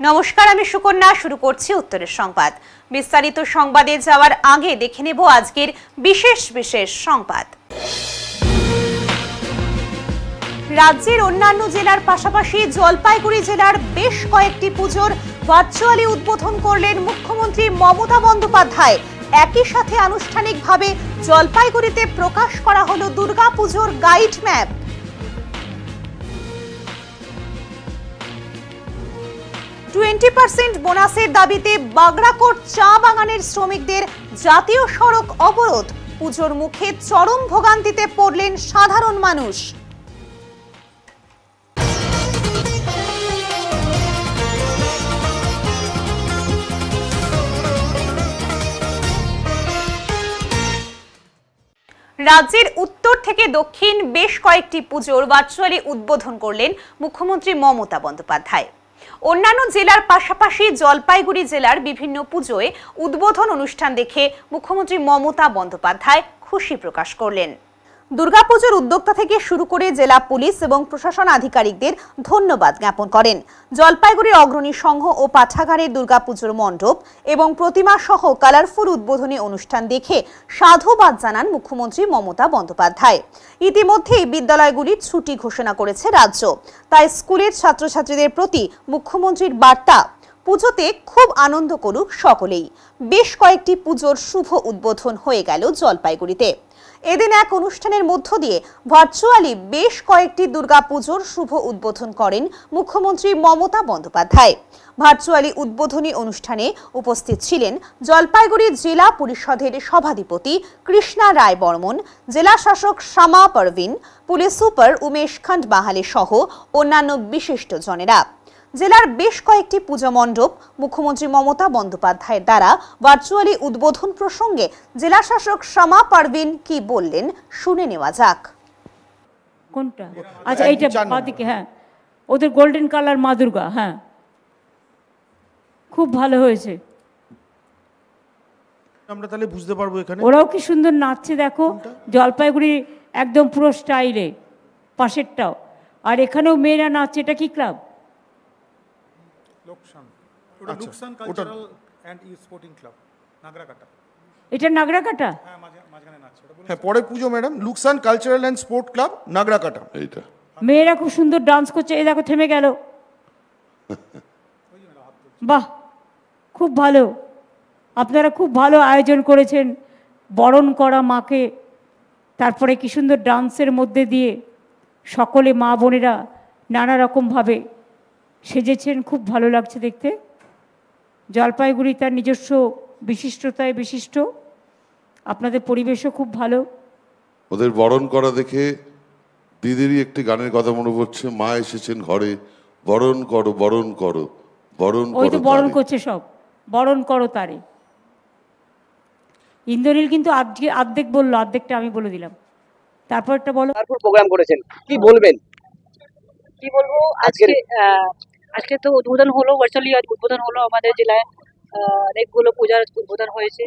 নমস্কার, আমি সুকন্যা। শুরু করছি উত্তরের সংবাদ। বিস্তারিত সংবাদে যাওয়ার আগে দেখে নেব আজকের বিশেষ বিশেষ সংবাদ। রাজ্যের অন্যান্য জেলার পাশাপাশি জলপাইগুড়ি জেলার বেশ কয়েকটি পুজোর ভার্চুয়ালি উদ্বোধন করলেন মুখ্যমন্ত্রী মমতা বন্দ্যোপাধ্যায়। একই সাথে আনুষ্ঠানিকভাবে জলপাইগুড়িতে প্রকাশ করা হলো দুর্গাপুজোর গাইড ম্যাপ। বোনাসের দাবিতে বাগড়াকোট চা বাগানের শ্রমিকদের জাতীয় সড়ক অবরোধ। পুজোর মুখে চরম ভোগান্তিতে পড়লেন সাধারণ মানুষ। রাজ্যের উত্তর থেকে দক্ষিণ বেশ কয়েকটি পুজোর ভার্চুয়ালি উদ্বোধন করলেন মুখ্যমন্ত্রী মমতা বন্দ্যোপাধ্যায়। অন্যান্য জেলার পাশাপাশি জলপাইগুড়ি জেলার বিভিন্ন পুজোয় উদ্বোধন অনুষ্ঠান দেখে মুখ্যমন্ত্রী মমতা বন্দ্যোপাধ্যায় খুশি প্রকাশ করলেন। দুর্গাপুজোর উদ্যোক্তা থেকে শুরু করে জেলা পুলিশ এবং প্রশাসন আধিকারিকদের ধন্যবাদ জ্ঞাপন করেন। জলপাইগুড়ির অগ্রণী সংঘ ও পাঠাগারের দুর্গাপুজোর মণ্ডপ এবং প্রতিমা সহ কালারফুল উদ্বোধনী অনুষ্ঠান দেখে সাধুবাদ জানান মুখ্যমন্ত্রী মমতা বন্দ্যোপাধ্যায়। ইতিমধ্যেই বিদ্যালয়গুলির ছুটি ঘোষণা করেছে রাজ্য, তাই স্কুলের ছাত্রছাত্রীদের প্রতি মুখ্যমন্ত্রীর বার্তা, পুজোতে খুব আনন্দ করুক সকলেই। বেশ কয়েকটি পুজোর শুভ উদ্বোধন হয়ে গেল জলপাইগুড়িতে। এদিন এক অনুষ্ঠানের মধ্য দিয়ে ভার্চুয়ালি বেশ কয়েকটি দুর্গাপুজোর শুভ উদ্বোধন করেন মুখ্যমন্ত্রী মমতা বন্দ্যোপাধ্যায়। ভার্চুয়ালি উদ্বোধনী অনুষ্ঠানে উপস্থিত ছিলেন জলপাইগুড়ি জেলা পরিষদের সভাধিপতি কৃষ্ণা রায় বর্মন, জেলা শাসক শামা পারভিন, পুলিশ সুপার উমেশ খান্ডবাহালে সহ অন্যান্য বিশিষ্টজনেরা। জেলার বেশ কয়েকটি পুজো মণ্ডপ মুখ্যমন্ত্রী মমতা বন্দ্যোপাধ্যায়ের দ্বারা ভার্চুয়ালি উদ্বোধন প্রসঙ্গে জেলা শাসক শামা পারভিন কি বললেন শুনে নেওয়া যাক। কোনটা? আচ্ছা, এইটা বাদিকে। হ্যাঁ, ওদের গোল্ডেন কালার মা দুর্গা। হ্যাঁ, খুব ভালো হয়েছে। আমরা তাহলে বুঝতে পারবো এখানে ওরাও কি সুন্দর নাচছে দেখো। জলপাইগুড়ি একদম পুরো স্টাইলে, পাশেরটাও। আর এখানেও মেয়েরা নাচছে। এটা কি club? Luksan cultural and sporting club, Nagrakata. এটা নাগরাকাটা? হ্যাঁ, মাঝখানে নাচছে। হ্যাঁ, পরে পুজো madam. Luksan cultural and sport club, Nagrakata. এইটা মেয়েরা খুব সুন্দর ডান্স করছে। এই দেখো, থেমে গেল। বাহ, খুব ভালো। আপনারা খুব ভালো আয়োজন করেছেন। বরণ করা মাকে, তারপরে কি সুন্দর ডান্সের মধ্যে দিয়ে সকলে মা বোনেরা নানা রকমভাবে সেজেছেন। খুব ভালো লাগছে দেখতে। জলপাইগুড়ি তার নিজস্ব বিশিষ্টতায় বিশিষ্ট। আপনাদের পরিবেশও খুব ভালো। ওদের বরণ করা দেখে দিদিরই একটি গানের কথা মনে পড়ছে, মা এসেছেন ঘরে, বরণ করো বরণ করো বরণ। ওই তো বরণ করছে সব, বরণ করো তারে। ইন্দ্রনীল কিন্তু অর্ধেক বললো, অর্ধেকটা আমি বলে দিলাম। তারপরটা বলো। তারপর প্রোগ্রাম করেছেন, কি বলবেন? কি বলবো, আজকে তো উদ্বোধন হলো, ভার্চুয়ালি উদ্বোধন হলো আমাদের জেলায়। অনেকগুলো পূজার উদ্বোধন হয়েছে।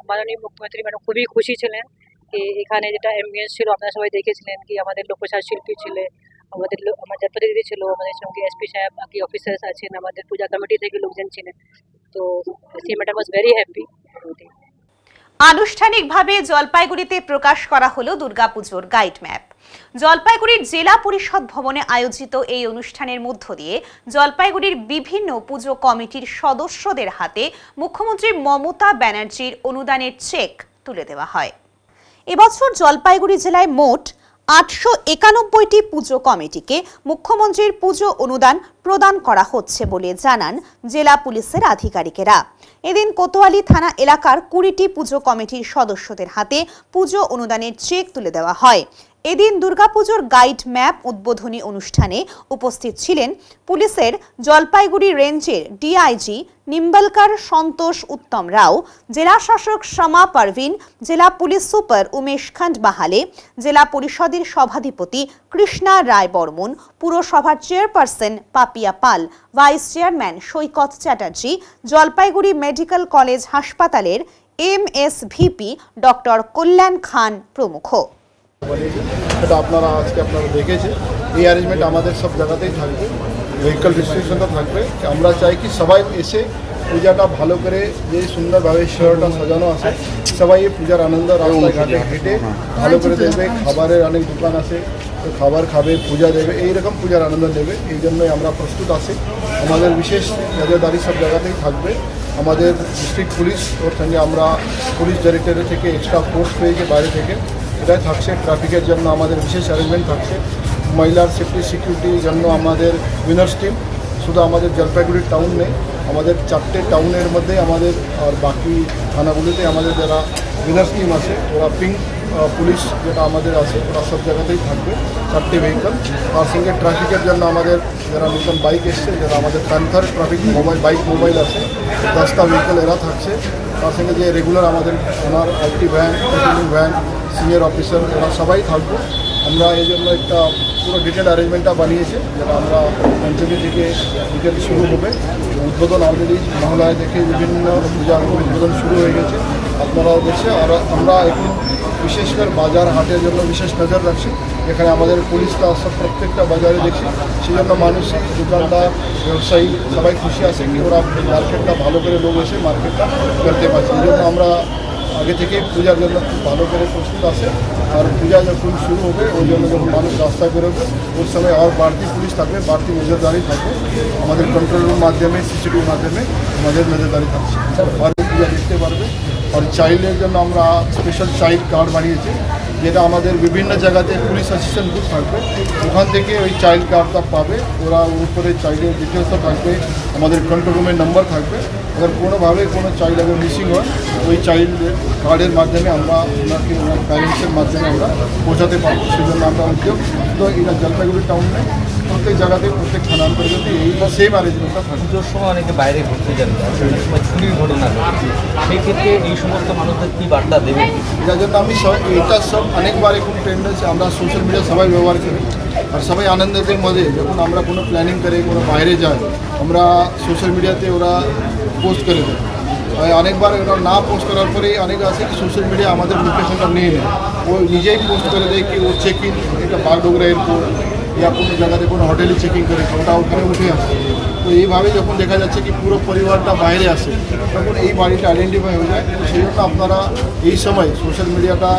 মাননীয় মুখ্যমন্ত্রী ম্যাডাম খুবই খুশি ছিলেন কি এখানে যেটা অ্যাম্বিয়েন্স ছিল আপনারা সবাই দেখেছিলেন কি আমাদের লোকসাজ শিল্পী ছিলেন, আমার জনপ্রতিনিধি ছিল, আমাদের সঙ্গে এসপি সাহেব, বাকি অফিসার্স আছেন, আমাদের পূজা কমিটি থেকে লোকজন ছিলেন। তো she madam was very happy. আনুষ্ঠানিকভাবে জলপাইগুড়িতে প্রকাশ করা হলো দুর্গাপুজোর গাইড ম্যাপ। জলপাইগুড়ির জেলা পরিষদ ভবনে আয়োজিত এই অনুষ্ঠানের মধ্য দিয়ে জলপাইগুড়ির বিভিন্ন পুজো কমিটির সদস্যদের হাতে মুখ্যমন্ত্রী মমতা ব্যানার্জির অনুদানের চেক তুলে দেওয়া হয়। এবছর জলপাইগুড়ি জেলায় মোট 891টি পুজো কমিটিকে মুখ্যমন্ত্রীর পুজো অনুদান প্রদান করা হচ্ছে বলে জানান জেলা পুলিশের আধিকারিকেরা। এদিন কোতোয়ালি থানা এলাকার 20টি পুজো কমিটির সদস্যদের হাতে পুজো অনুদানের চেক তুলে দেওয়া হয়। এদিন দুর্গাপুজোর গাইড ম্যাপ উদ্বোধনী অনুষ্ঠানে উপস্থিত ছিলেন পুলিশের জলপাইগুড়ি রেঞ্জের ডিআইজি নিম্বলকার সন্তোষ উত্তম রাও, জেলা শাসক শামা পারভিন, জেলা পুলিশ সুপার উমেশ খান্ডবাহালে, জেলা পরিষদের সভাধিপতি কৃষ্ণা রায় বর্মন, পুরসভার চেয়ারপারসন পাপিয়া পাল, ভাইস চেয়ারম্যান সৈকত চ্যাটার্জি, জলপাইগুড়ি মেডিকেল কলেজ হাসপাতালের এমএসভিপি ডক্টর কল্যাণ খান প্রমুখ। এটা আপনারা আজকে দেখেছেন, এই অ্যারেঞ্জমেন্ট আমাদের সব জায়গাতেই থাকবে। ভেহিকল রেস্ট্রিকশনটা থাকবে। আমরা চাই কি সবাই এসে পূজাটা ভালো করে, যে সুন্দরভাবে শহরটা সাজানো আছে, সবাই এই পূজার আনন্দ রাস্তায় ঘাটে হেঁটে ভালো করে দেবে। খাবারের অনেক দোকান আছে, তো খাবার খাবে, পূজা দেবে, এইরকম পূজার আনন্দ নেবে। এই জন্যই আমরা প্রস্তুত আছি। আমাদের বিশেষ নজরদারি সব জায়গাতেই থাকবে। আমাদের ডিস্ট্রিক্ট পুলিশ ওর সঙ্গে আমরা পুলিশ ডাইরেক্টরেট থেকে এক্সট্রা ফোর্স পেয়েছি বাইরে থেকে, এটাই থাকছে। ট্রাফিকের জন্য আমাদের বিশেষ অ্যারেঞ্জমেন্ট থাকছে। মহিলার সেফটি সিকিউরিটির জন্য আমাদের উইনার্স টিম, শুধু আমাদের জলপাইগুড়ি টাউন নেই, আমাদের 4টে টাউনের মধ্যে আমাদের আর বাকি থানাগুলিতে আমাদের যারা উইনার্স টিম আছে, ওরা পিঙ্ক পুলিশ যেটা আমাদের আছে, ওরা সব জায়গাতেই থাকবে। 4টে ভেহিকল, তার সঙ্গে ট্রাফিকের জন্য আমাদের যারা নতুন বাইক এসছে, যারা আমাদের প্যান্থার ট্রাফিক মোবাইল আছে, 10টা ভেহিকল এরা থাকছে। তার সঙ্গে যে রেগুলার আমাদের ওনার IT van, van, senior officer, এরা সবাই থাকবো। আমরা এই জন্য একটা পুরো ডিটেল অ্যারেঞ্জমেন্টটা বানিয়েছে, যেটা আমরা পঞ্চমী থেকে ডিটেল শুরু হবে। উদ্বোধন অলরেডি মহলায় দেখে বিভিন্ন পূজার উদ্বোধন শুরু হয়ে গেছে, আপনারাও দেখছে। আর আমরা এখন বিশেষ করে বাজার হাটের জন্য বিশেষ নজর রাখছি, এখানে আমাদের পুলিশটা সব প্রত্যেকটা বাজারে দেখছি। সেই জন্য মানুষ, দোকানদার, ব্যবসায়ী সবাই খুশি আছে কি ওরা মার্কেটটা ভালো করে লোক এসে মার্কেটটা করতে পারছে। এই জন্য আমরা আগে থেকে পূজার জন্য খুব ভালো করে প্রস্তুত আছে। আর পূজা যখন শুরু হবে, ওই জন্য যখন মানুষ রাস্তায় বেরোবে, ওই সময় আর বাড়তি পুলিশ থাকবে, বাড়তি নজরদারি থাকবে। আমাদের কন্ট্রোল রুম মাধ্যমে, সিসিটিভির মাধ্যমে আমাদের নজরদারি থাকছে। বাড়তি পূজা দেখতে পারবে। আর চাইল্ডের জন্য আমরা স্পেশাল চাইল্ড কার্ড বানিয়েছি, যেটা আমাদের বিভিন্ন জায়গাতে পুলিশ অ্যাসিস্ট্যান্ট বুথ থাকবে, ওখান থেকে ওই চাইল্ড কার্ডটা পাবে। ওরা উপরে চাইল্ডের ডিটেলসও থাকবে, আমাদের কন্ট্রোল রুমের নাম্বার থাকবে। अगर কোনোভাবে কোনো চাইল্ড अगर মিসিং হয়, ওই চাইল্ডের কার্ডের মাধ্যমে আমরা ওনাকে ওনার প্যারেন্টসের মাধ্যমে আমরা পৌঁছাতে পারবো। সেই জন্য আমরা উদ্যোগ, তো এটা জলপাইগুড়ি টাউনে প্রত্যেক জায়গাতে, প্রত্যেক থানার অন্তর্গত এই সেম অ্যারেঞ্জমেন্টটা থাকে। পুজোর সময় অনেকে বাইরে ঘুরতে যান, সেই সময় চুরির ঘটনা ঘটে, সেই ক্ষেত্রে এই সমস্ত মানুষদের কী বার্তা দেবেন? এটার জন্য আমি এটা সব অনেকবার এখন ট্রেন্ড আছে, আমরা সোশ্যাল মিডিয়া সবাই ব্যবহার করি। আর সবাই আনন্দের মধ্যে যখন আমরা কোনো প্ল্যানিং করি, কোনো বাইরে যাই, আমরা সোশ্যাল মিডিয়াতে ওরা পোস্ট করে দেয়। অনেকবার ওরা না পোস্ট করার পরেই অনেক আছে কি সোশ্যাল মিডিয়া আমাদের লোকেশনটা নিয়ে নেয়, ও নিজেই পোস্ট করে দেয় কি ও চেক ইন, এটা বাগডোগরা এয়ারপোর্ট या কোনো জায়গাতে কোনো হোটেলে চেকিং করে, ওটা ওখানে উঠে আসে। তো এইভাবে যখন দেখা যাচ্ছে কি পুরো পরিবারটা বাইরে আসে, তখন এই বাড়িটা আইডেন্টিফাই হয়ে যায়। তো সেই জন্য আপনারা এই সময় সোশ্যাল মিডিয়াটা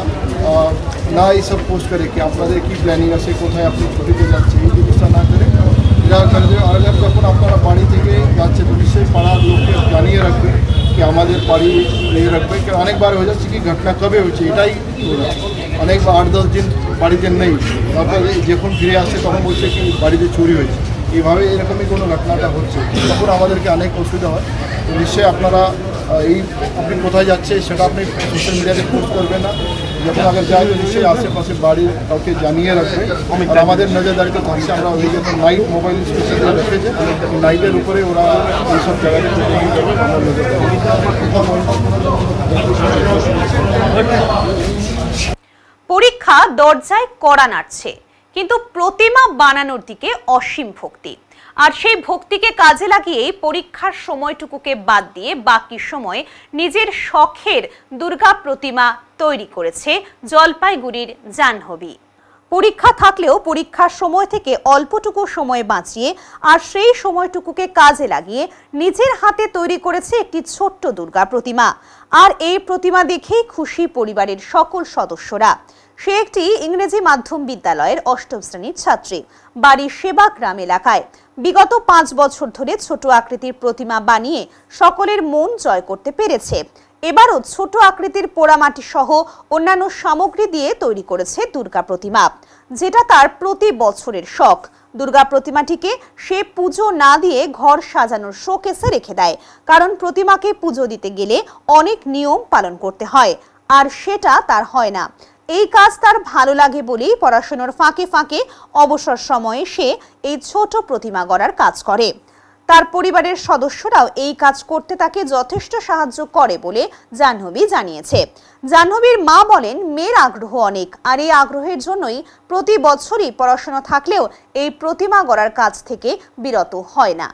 না এইসব পোস্ট করে কি আপনাদের কী প্ল্যানিং আছে, কোথায় আপনি ছুটিতে যাচ্ছে, এই জিনিসটা না করে এরা করে। আর যখন আপনারা বাড়ি থেকে যাচ্ছে, তো নিশ্চয়ই পাড়ার লোককে জানিয়ে রাখবে কি আমাদের বাড়ি নিয়ে রাখবে। অনেকবার হয়ে যাচ্ছে কি ঘটনা কবে হচ্ছে, এটাই অনেকবার 8-10 দিন বাড়িতে নেই, তারপরে যখন ফিরে আসে তখন বলছে কি বাড়িতে চুরি হয়েছে। এইভাবে এরকমই কোনো ঘটনাটা হচ্ছে, তখন আমাদেরকে অনেক অসুবিধা হয়। তো নিশ্চয়ই আপনারা এই আপনি কোথায় যাচ্ছে সেটা আপনি সোশ্যাল মিডিয়াতে পোস্ট করবেন না। যখন আগে যায় তো নিশ্চয়ই আশেপাশে বাড়ির কাউকে জানিয়ে রাখবে। আর আমাদের নজরদারিতে থাকছে, আমরা ওই যখন নাইট মোবাইল স্পেশালি রেখেছে, নাইটের উপরে ওরা এইসব জায়গায় পরীক্ষা দরজায় কড়া নাড়ছে, কিন্তু প্রতিমা বানানোর দিকে অসীম ভক্তি। আর সেই ভক্তিকে কাজে লাগিয়ে পরীক্ষার সময়টুকুকে বাদ দিয়ে বাকি সময় নিজের শখের দুর্গা প্রতিমা তৈরি করেছে জলপাইগুড়ির জাহ্নবী। পরীক্ষা থাকলেও পরীক্ষার সময় থেকে অল্পটুকু সময় বাঁচিয়ে আর সেই সময়টুকুকে কাজে লাগিয়ে নিজের হাতে তৈরি করেছে একটি ছোট্ট দুর্গা প্রতিমা। আর এই প্রতিমা দেখেই খুশি পরিবারের সকল সদস্যরা। সে একটি ইংরেজি মাধ্যম বিদ্যালয়ের 8ম শ্রেণীর ছাত্রী, বাড়ি সেবাগ্রাম এলাকায়। বিগত 5 বছর ধরে ছোট আকৃতির প্রতিমা বানিয়ে সকলের মন জয় করতে পেরেছে। এবারও ছোট আকৃতির পোড়ামাটি সহ অন্যান্য সামগ্রী দিয়ে তৈরি করেছে দুর্গা প্রতিমা, যেটা তার প্রতি বছরের শখ। দুর্গা প্রতিমাটিকে সে পুজো না দিয়ে ঘর সাজানোর শোকেসে রেখে দেয়, কারণ প্রতিমাকে পুজো দিতে গেলে অনেক নিয়ম পালন করতে হয়, আর সেটা তার হয় না। এই কাজ তার ভালো লাগে বলেই পড়াশোনার ফাঁকে ফাঁকে অবসর সময়ে সে এই ছোট প্রতিমা গড়ার কাজ করে। তার পরিবারের সদস্যরাও এই কাজ করতে তাকে যথেষ্ট সাহায্য করে বলে জাহ্নবী জানিয়েছে। জাহ্নবীর মা বলেন, মেয়ের আগ্রহ অনেক, আর এই আগ্রহের জন্যই প্রতি বছরই পড়াশোনা থাকলেও এই প্রতিমা গড়ার কাজ থেকে বিরত হয় না।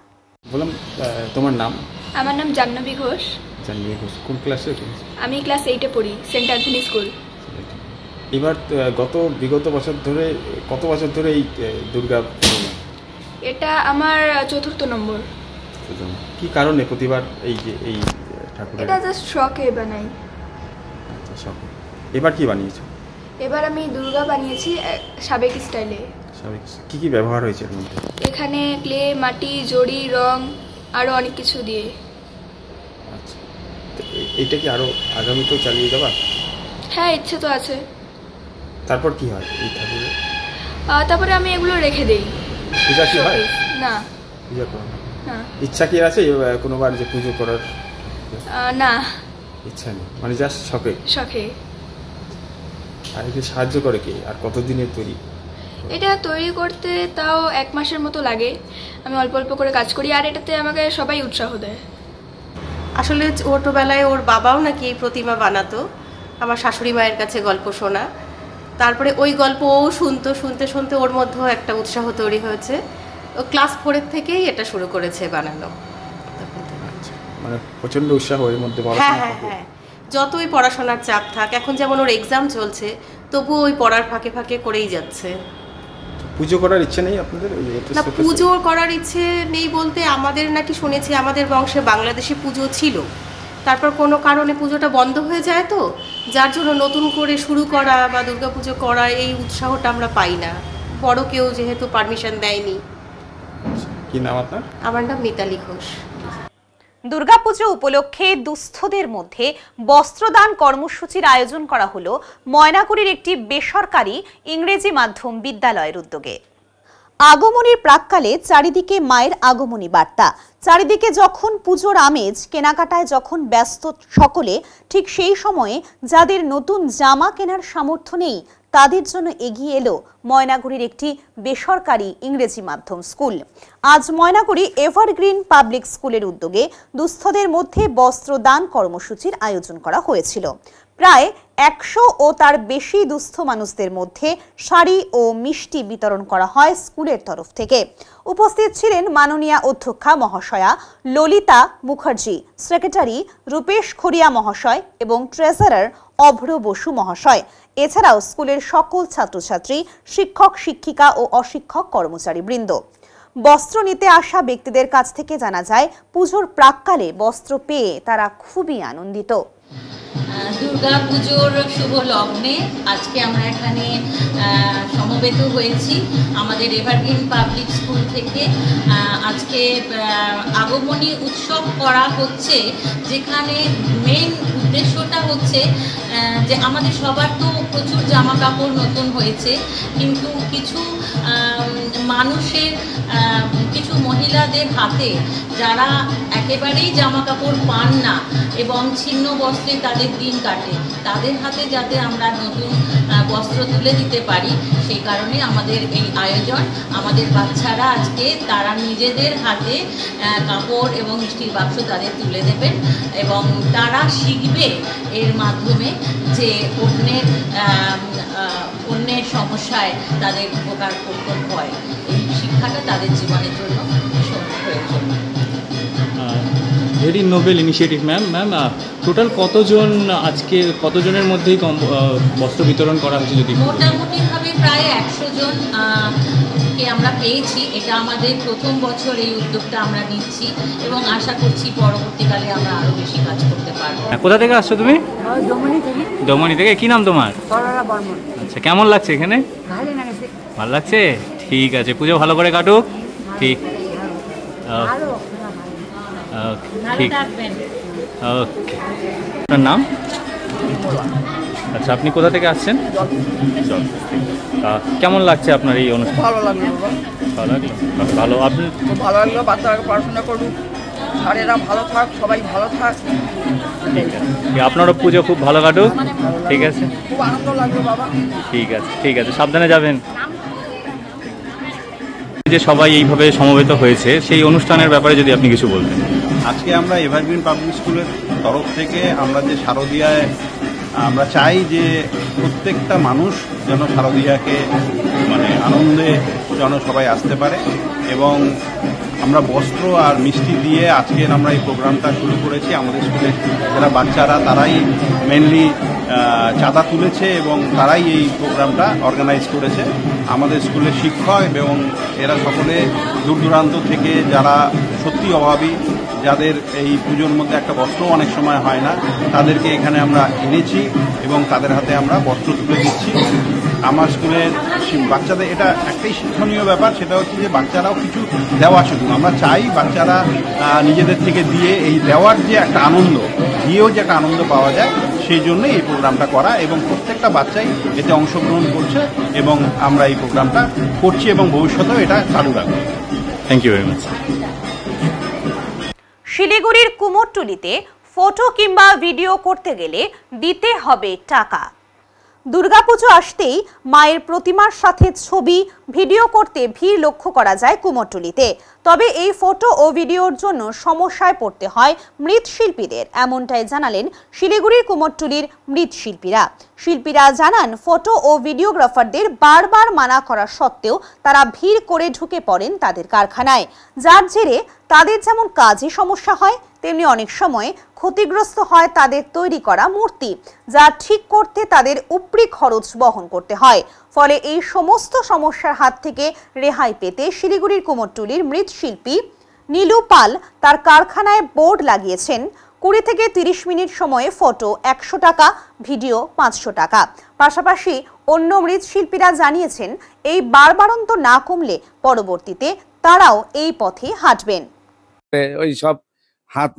বললাম তোমার নাম? আমার নাম জাহ্নবী ঘোষ। জাহ্নবী ঘোষ কোন ক্লাসে? আমি ক্লাস 8-এ পড়ি, সেন্ট অ্যান্থনি স্কুল। এবার বিগত বছর ধরে, কত বছর ধরে এই দুর্গা এটা আমার 4th নম্বর। কি কারণে প্রতিবার এই যে এই ঠাকুরের? এটা জাস্ট শখে বানাই। আচ্ছা, শখে। এবার কি বানিয়েছো? এবার আমি দুর্গা বানিয়েছি সাবেক স্টাইলে। সাবেক কি কি ব্যবহার হয়েছে এর মধ্যে? এখানে ক্লে, মাটি, জড়ি, রং আরও অনেক কিছু দিয়ে। আচ্ছা, তো এইটা কি আরো আগামীতেও চালিয়ে যাবা? হ্যাঁ, ইচ্ছে তো আছে। তারপর কি হয় এই ঠাকুরের? তারপরে আমি এগুলো রেখে দেই। পূজা কি হয়? না, পূজা করা না, ইচ্ছা কি আছে কোনোবার যে পুজো করার? না, ইচ্ছা নেই, মানে জাস্ট শখে। শখে। আর এতে সাহায্য করে কে, আর কতদিনের তৈরি? এটা তৈরি করতে তাও 1 মাসের মতো লাগে। আমি অল্প অল্প করে কাজ করি, আর এটাতে আমাকে সবাই উৎসাহ দেয়। আসলে ছোটোবেলায় ওর বাবাও নাকি এই প্রতিমা বানাতো, আমার শাশুড়ি মায়ের কাছে গল্প শোনা। তারপরে ওই গল্প ও শুনতে শুনতে ওর মধ্যেও একটা উৎসাহ তৈরি হয়েছে। ও ক্লাস 4 থেকেই এটা শুরু করেছে বানানো। মানে প্রচন্ড উৎসাহ এর মধ্যে। হ্যাঁ, যতই পড়াশোনার চাপ থাক, এখন যেমন ওর এক্সাম চলছে, তবুও ওই পড়ার ফাঁকে ফাঁকে করেই যাচ্ছে। পুজো করার ইচ্ছে নেই আপনাদের? না, পুজো করার ইচ্ছে নেই বলতে, আমাদের নাকি শুনেছি আমাদের বংশে বাংলাদেশি পুজো ছিল, তারপর কোনো কারণে পুজোটা বন্ধ হয়ে যায়, তো যার জন্য নতুন করে শুরু করা বা দুর্গাপুজো করা এই উৎসাহটা আমরা পাই না। বড় কেউ যেহেতু পারমিশন দেয়নি। কি নাম আপনার? আমার নাম মিতালি ঘোষ। দুর্গাপুজো উপলক্ষে দুস্থদের মধ্যে বস্ত্রদান কর্মসূচির আয়োজন করা হলো ময়নাগুড়ির একটি বেসরকারি ইংরেজি মাধ্যম বিদ্যালয়ের উদ্যোগে। আগমনীর প্রাক্কালে চারিদিকে মায়ের আগমনী বার্তা, চারিদিকে যখন পুজোর আমেজ, কেনাকাটায় যখন ব্যস্ত সকলে, ঠিক সেই সময়ে যাদের নতুন জামা কেনার সামর্থ্য নেই তাদের জন্য এগিয়ে এলো ময়নাগুড়ির একটি বেসরকারি ইংরেজি মাধ্যম স্কুল। আজ ময়নাগুড়ি এভারগ্রিন পাবলিক স্কুলের উদ্যোগে দুস্থদের মধ্যে বস্ত্রদান কর্মসূচির আয়োজন করা হয়েছিল। প্রায় 100 ও তার বেশি দুস্থ মানুষদের মধ্যে শাড়ি ও মিষ্টি বিতরণ করা হয় স্কুলের তরফ থেকে। উপস্থিত ছিলেন মাননীয়া অধ্যক্ষা মহাশয়া ললিতা মুখার্জি, সেক্রেটারি রূপেশ খড়িয়া মহাশয় এবং ট্রেজারার অভ্র বসু মহাশয়। এছাড়াও স্কুলের সকল ছাত্রছাত্রী, শিক্ষক শিক্ষিকা ও অশিক্ষক কর্মচারী বৃন্দ। বস্ত্র নিতে আসা ব্যক্তিদের কাছ থেকে জানা যায়, পুজোর প্রাক্কালে বস্ত্র পেয়ে তারা খুবই আনন্দিত। দুর্গা পুজোর শুভ লগ্নে আজকে আমরা এখানে সমবেত হয়েছি আমাদের এভারগ্রিন পাবলিক স্কুল থেকে। আজকে আগমনী উৎসব করা হচ্ছে, যেখানে মেন উদ্দেশ্যটা হচ্ছে যে আমাদের সবার তো প্রচুর জামা কাপড় নতুন হয়েছে, কিন্তু কিছু মানুষের, কিছু মহিলাদের হাতে যারা একেবারেই জামা কাপড় পান না এবং ছিন্ন বস্ত্রে তাদের দিন কাটে, তাদের হাতে যাতে আমরা নতুন বস্ত্র তুলে দিতে পারি, সেই কারণে আমাদের এই আয়োজন। আমাদের বাচ্চারা আজকে তারা নিজেদের হাতে কাপড় এবং মিষ্টির বাক্স তাদের তুলে দেবেন এবং তারা শিখবে এর মাধ্যমে যে অন্যের সমস্যায় তাদের উপকার করতে হয়। এই শিক্ষাটা তাদের জীবনের জন্য ভীষণ প্রয়োজন। Very Nobel initiative ma'am. Total কতজনের মধ্যেই বস্ত্র বিতরণ করা হয়েছে? যদি মোটামুটিভাবে প্রায় 100 জনকে আমরা পেয়েছি। এটা আমাদের প্রথম বছর এই উদ্যোগটা আমরা নিচ্ছি এবং আশা করছি পরবর্তীকালে আমরা আরও বেশি কাজ করতে পারবো। কোথা থেকে আসছো তুমি? দমনি থেকে। কি নাম তোমার? আচ্ছা, কেমন লাগছে এখানে? ভালো লাগছে, ঠিক আছে। পুজো ভালো করে কাটুক। ঠিক, ঠিক, ওকে। আপনার নাম? আচ্ছা, আপনি কোথা থেকে আসছেন? কেমন লাগছে আপনার এই অনুষ্ঠান? ভালো লাগলো বাবা। ভালো লাগলো? ভালো। আপনি? খুব ভালো লাগলো। বাচ্চারা পড়াশোনা করুক, স্যারেরা ভালো থাক, সবাই ভালো থাক। ঠিক আছে, আপনারও পুজো খুব ভালো কাটুক। ঠিক আছে, খুব আনন্দ লাগলো বাবা। ঠিক আছে, ঠিক আছে, সাবধানে যাবেন। যে সবাই এইভাবে সমবেত হয়েছে, সেই অনুষ্ঠানের ব্যাপারে যদি আপনি কিছু বলতেন। আজকে আমরা এভারগ্রিন পাবলিক স্কুলের তরফ থেকে আমরা যে শারদীয়ায় আমরা চাই যে প্রত্যেকটা মানুষ যেন শারদীয়াকে মানে আনন্দে যেন সবাই আসতে পারে, এবং আমরা বস্ত্র আর মিষ্টি দিয়ে আজকের আমরা এই প্রোগ্রামটা শুরু করেছি। আমাদের স্কুলের যারা বাচ্চারা তারাই মেনলি চাঁদা তুলেছে এবং তারাই এই প্রোগ্রামটা অর্গানাইজ করেছে। আমাদের স্কুলের শিক্ষক এবং এরা সকলে দূর দূরান্ত থেকে যারা সত্যি অভাবী, যাদের এই পুজোর মধ্যে একটা বস্ত্র অনেক সময় হয় না, তাদেরকে এখানে আমরা এনেছি এবং তাদের হাতে আমরা বস্ত্র তুলে দিচ্ছি। আমার স্কুলের বাচ্চাদের এটা একটাই শিক্ষণীয় ব্যাপার, সেটা হচ্ছে যে বাচ্চারাও কিছু দেওয়া শুধু আমরা চাই, বাচ্চারা নিজেদের থেকে দিয়ে এই দেওয়ার যে একটা আনন্দ, দিয়েও যে একটা আনন্দ পাওয়া যায়, সেই জন্যই এই প্রোগ্রামটা করা এবং প্রত্যেকটা বাচ্চাই এতে অংশগ্রহণ করছে এবং আমরা এই প্রোগ্রামটা করছি এবং ভবিষ্যতেও এটা চালু রাখবো। Thank you very much. শিলিগুড়ির কুমোরটুলিতে ফটো কিংবা ভিডিও করতে গেলে দিতে হবে টাকা। দুর্গাপুজো আসতেই মায়ের প্রতিমার সাথে ছবি ভিডিও করতে ভিড় লক্ষ্য করা যায় কুমোরটুলিতে। তবে এই ফটো ও ভিডিওর জন্য সমস্যায় পড়তে হয় মৃৎশিল্পীদের, এমনটাই জানালেন শিলিগুড়ির কুমোরটুলির মৃৎশিল্পীরা। শিল্পীরা জানান, ফটো ও ভিডিওগ্রাফারদের বারবার মানা করা সত্ত্বেও তারা ভিড় করে ঢুকে পড়েন তাদের কারখানায়, যার জেরে তাদের যেমন কাজে সমস্যা হয়, তেমনি অনেক সময় ক্ষতিগ্রস্ত হয় তাদের তৈরি করা মূর্তি, যা ঠিক করতে তাদের উপরি খরচ বহন করতে হয়। ফলে এই সমস্ত সমস্যার হাত থেকে রেহাই পেতে শিলিগুড়ির কুমোরটুলির মৃৎশিল্পী নীলু পাল তার কারখানায় বোর্ড লাগিয়েছেন। 20 থেকে 30 মিনিট সময়ে ফটো 100 টাকা, ভিডিও 500 টাকা। পাশাপাশি অন্য মৃৎশিল্পীরা জানিয়েছেন, এই বারবারন্ত না কমলে পরবর্তীতে তারাও এই পথে হাঁটবেন। ওই সব হাত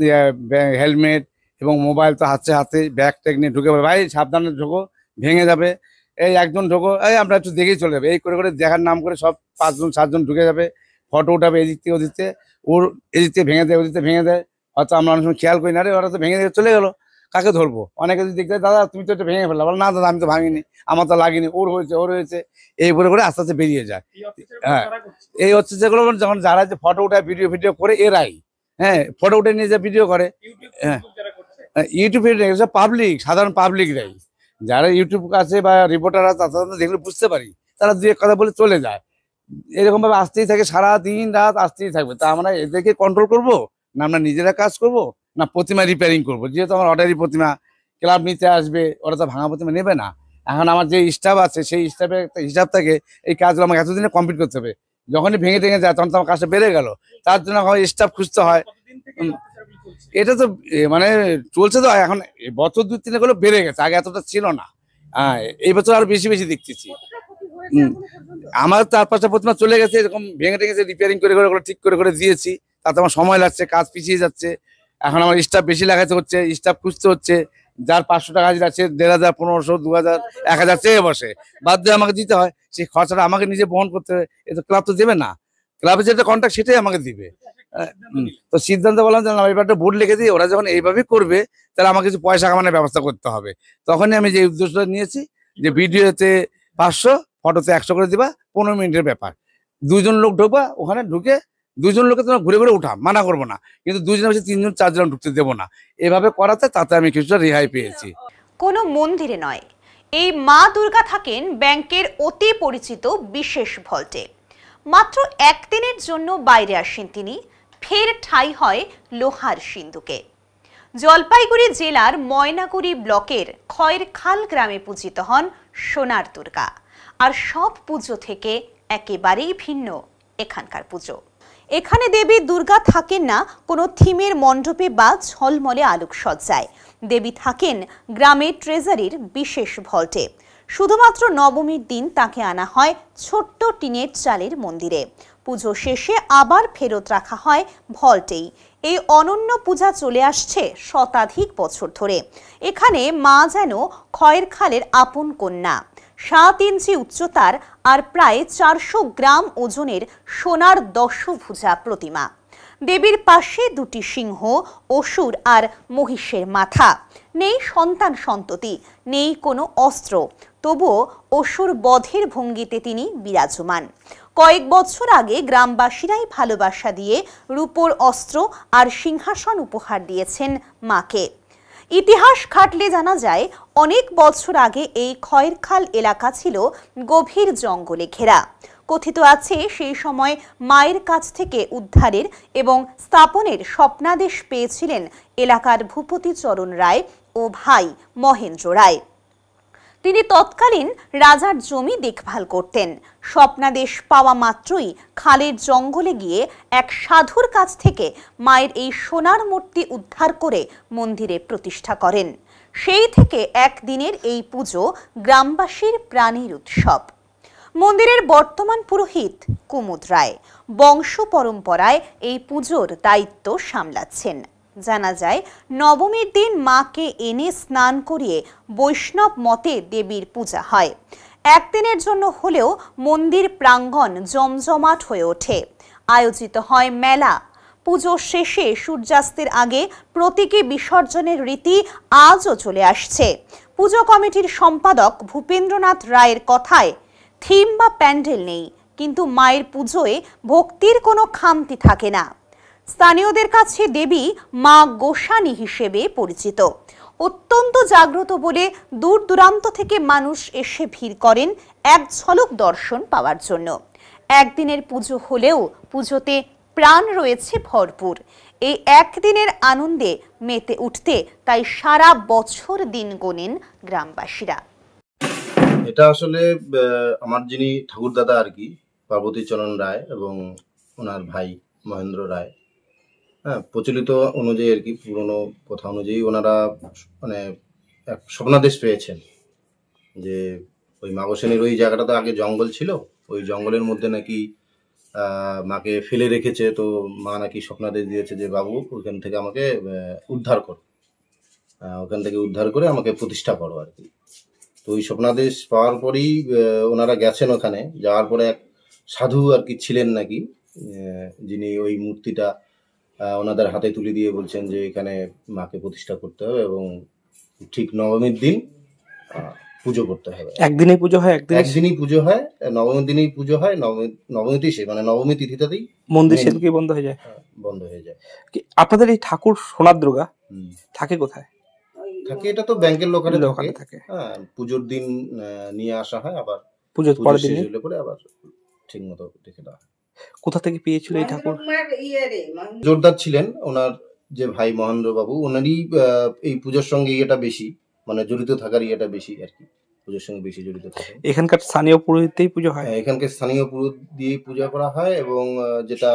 হেলমেট এবং মোবাইল তো হাতে হাতে ব্যাগ ট্যাগ নিয়ে ঢুকে পড়ে, ভাই সাবধানে ঢোকো, ভেঙে যাবে, এই একজন ঢোকো, এই আমরা একটু দেখেই চলে যাবে, এই করে করে দেখার নাম করে সব 5জন 7জন ঢুকে যাবে, ফটো উঠাবে এদিক থেকে ওদিক থেকে, ওর এদিক থেকে ভেঙে দেয় ওদিক থেকে ভেঙে দেয়, হয়তো আমরা অনেক সময় খেয়াল করি না, রে ওরা তো ভেঙে দিয়ে চলে গেলো, কাকে ধরবো? অনেকে যদি দেখতে, দাদা তুমি তো এটা ভেঙে ফেললা, বলো না দাদা আমি তো ভাঙিনি, আমার তো লাগিনি, ওর হয়েছে এই করে করে আস্তে আস্তে বেরিয়ে যায়। হ্যাঁ, এই হচ্ছে যেগুলো যখন যারা যে ফটো উঠায় ভিডিও করে এরাই, হ্যাঁ ফটো উঠে নিয়ে যা ভিডিও করে, হ্যাঁ ইউটিউব পাবলিক, সাধারণ পাবলিকরাই, যারা ইউটিউব আছে বা রিপোর্টার আছে তারা দেখলে বুঝতে পারি, তারা দু এক কথা বলে চলে যায়, এরকম ভাবে আসতেই থাকে, সারা দিন রাত আসতেই থাকবে। তা আমরা এদেরকে কন্ট্রোল করবো না আমরা নিজেরা কাজ করব, না প্রতিমা রিপেয়ারিং করবো? যেহেতু আমার অর্ডারি প্রতিমা ক্লাব নিতে আসবে, ওরা তো ভাঙা প্রতিমা নেবে না। এখন আমার যে স্টাফ আছে সেই স্টাফের একটা হিসাব থাকে, এই কাজগুলো আমাকে এতদিনে কমপ্লিট করতে হবে, যখনই ভেঙে টেঙে যায় তখন তো আমার কাজটা বেড়ে গেল, তার জন্য আমার স্টাফ খুঁজতে হয়। এটা তো মানে চলছে তো, এখন বছর 2-3 গুলো বেড়ে গেছে, আগে এতটা ছিল না। হ্যাঁ, এই বছর আরো বেশি বেশি দেখতেছি। আমার 4-5টা প্রতিমা চলে গেছে, এরকম ভেঙে টেঙেছে, রিপেয়ারিং করে করে ঠিক করে করে দিয়েছি, তাতে আমার সময় লাগছে, কাজ পিছিয়ে যাচ্ছে। এখন আমার স্টাফ বেশি লাগাতে হচ্ছে, স্টাফ খুঁজতে হচ্ছে, যার 500 টাকা হাজিরা আছে 1500, 1500, 2000, 1000 চেয়ে বসে, বাদ দিয়ে আমাকে দিতে হয়, সেই খরচাটা আমাকে নিজে বহন করতে হবে। এ তো ক্লাব তো দেবে না, ক্লাবের যেটা কন্ট্রাক্ট সেটাই আমাকে দিবে। তো সিদ্ধান্ত বললাম যে এবার একটা বোর্ড লিখে দিই, ওরা যখন এইভাবে করবে তাহলে আমাকে কিছু পয়সা কামানোর ব্যবস্থা করতে হবে। তখনই আমি যে উদ্দেশ্যটা নিয়েছি যে ভিডিওতে 500, ফটোতে 100 করে দিবা, 15 মিনিটের ব্যাপার, 2 জন লোক ঢুকবা, ওখানে ঢুকে 2 জন লোকে তোমরা ঘুরে ঘুরে উঠা, মানা করবো না, কিন্তু 2 জনের বেশি 3 জন 4 জন ঢুকতে দেবো না, এভাবে করাতে তাতে আমি কিছুটা রেহাই পেয়েছি। কোনো মন্দিরে নয়, এই মা দুর্গা থাকেন ব্যাংকের অতি পরিচিত বিশেষ ভল্টে। মাত্র একদিনের জন্য বাইরে আসেন তিনি, ফের ঠাঁই হয় লোহার সিন্ধুকে। জলপাইগুড়ি জেলার ময়নাগুড়ি ব্লকের খয়েরখাল গ্রামে পূজিত হন সোনার দুর্গা। আর সব পুজো থেকে একেবারেই ভিন্ন এখানকার পুজো। এখানে দেবী দুর্গা থাকেন না কোনো থিমের মণ্ডপে বা ঝলমলে আলোকসজ্জায়, দেবী থাকেন গ্রামের ট্রেজারির বিশেষ ভল্টে। শুধুমাত্র নবমীর দিন তাকে আনা হয় ছোট্ট টিনের চালের মন্দিরে, পুজো শেষে আবার ফেরত রাখা হয় ভল্টেই। এই অনন্য পূজা চলে আসছে শতাধিক বছর ধরে। এখানে মা যেন খয়েরখালের আপন কন্যা। 7 ইঞ্চি উচ্চতার আর প্রায় 400 গ্রাম ওজনের সোনার দশভুজা প্রতিমা। দেবীর পাশে 2টি সিংহ, অসুর আর মহিষের মাথা। নেই সন্তান সন্ততি, নেই কোনো অস্ত্র, তবুও অসুর বধের ভঙ্গিতে তিনি বিরাজমান। কয়েক বছর আগে গ্রামবাসীরাই ভালোবাসা দিয়ে রূপোর অস্ত্র আর সিংহাসন উপহার দিয়েছেন মাকে। ইতিহাস ঘাটলে জানা যায়, অনেক বছর আগে এই খয়েরখাল এলাকা ছিল গভীর জঙ্গলে ঘেরা। কথিত আছে সেই সময় মায়ের কাছ থেকে উদ্ধারের এবং স্থাপনের স্বপ্নাদেশ পেয়েছিলেন এলাকার ভূপতি চরণ রায় ও ভাই মহেন্দ্র রায়। তিনি তৎকালীন রাজার জমি দেখভাল করতেন। স্বপ্নাদেশ পাওয়া মাত্রই খালের জঙ্গলে গিয়ে এক সাধুর কাছ থেকে মায়ের এই সোনার মূর্তি উদ্ধার করে মন্দিরে প্রতিষ্ঠা করেন। সেই থেকে একদিনের এই পুজো গ্রামবাসীর প্রাণের উৎসব। মন্দিরের বর্তমান পুরোহিত কুমুদ রায় বংশ পরম্পরায় এই পুজোর দায়িত্ব সামলাচ্ছেন। জানা যায়, নবমীর দিন মাকে এনে স্নান করিয়ে বৈষ্ণব মতে দেবীর পূজা হয়। একদিনের জন্য হলেও মন্দির প্রাঙ্গণ জমজমাট হয়ে ওঠে। আয়োজিত হয় মেলা। পুজো শেষে সূর্যাস্তের আগে প্রতীকী বিসর্জনের রীতি আজও চলে আসছে। পুজো কমিটির সম্পাদক ভূপেন্দ্রনাথ রায়ের কথায়, থিম বা প্যান্ডেল নেই, কিন্তু মায়ের পুজোয় ভক্তির কোনো খামতি থাকে না। স্থানীয়দের কাছে দেবী মা গোসানী হিসেবে পরিচিত। অত্যন্ত জাগ্রত বলে দূর দূরান্ত থেকে মানুষ এসে ভিড় করেন এক ঝলক দর্শন পাওয়ার জন্য। একদিনের পুজো হলেও পুজোতে প্রাণ রয়েছে ভরপুর। এই একদিনের আনন্দে মেতে উঠতে তাই সারা বছর দিন গোনেন গ্রামবাসীরা। এটা আসলে আমার যিনি ঠাকুরদাদা আর কি, পার্বতী চরণ রায় এবং ওনার ভাই মহেন্দ্র রায়, হ্যাঁ, প্রচলিত অনুযায়ী আর কি, পুরনো কথা অনুযায়ী ওনারা মানে এক স্বপ্নাদেশ পেয়েছেন যে ওই মাগসেনের ওই জায়গাটাতে আগে জঙ্গল ছিল, ওই জঙ্গলের মধ্যে নাকি মাকে ফেলে রেখেছে। তো মা নাকি স্বপ্নাদেশ দিয়েছে যে বাবু ওখান থেকে আমাকে উদ্ধার করো, ওখান থেকে উদ্ধার করে আমাকে প্রতিষ্ঠা করো আর কি। তো ওই স্বপ্নাদেশ পাওয়ার পরেই ওনারা গেছেন ওখানে। যাওয়ার পরে এক সাধু আর কি ছিলেন নাকি, যিনি ওই মূর্তিটা ওনাদের হাতে তুলে দিয়ে বলছেন যে এখানে মাকে প্রতিষ্ঠা করতে হবে এবং ঠিক নবমীর দিন পুজো করতে হবে। একদিনেই পুজো হয়? একদিনই পুজো হয়, নবমীর দিনেই পুজো হয়। নবমীতেই সে মানে নবমী তিথিটাতেই মন্দির সেদিকে বন্ধ হয়ে যায়। বন্ধ হয়ে যায়। আপনাদের এই ঠাকুর সোনার দুর্গা থাকে কোথায়? থাকে এটা তো ব্যাংকের লোকালে থাকে। হ্যাঁ, পুজোর দিন নিয়ে আসা হয়, আবার পুজোর পরের দিন করে আবার ঠিক মতো রেখে দেওয়া হয়। কোথা থেকে পেয়েছিল এই ঠাকুর? জোরদার ছিলেন ওনার যে ভাই মহেন্দ্র বাবু, ওনারই এই পুজোর সঙ্গে ইয়েটা বেশি, মানে জড়িত থাকার ইয়েটা বেশি আর কি, পুজোর সঙ্গে বেশি জড়িত থাকে। এখানকার স্থানীয় পুরোহিতেই পুজো হয়? এখানকার স্থানীয় পুরোহিত দিয়ে পূজা করা হয় এবং যেটা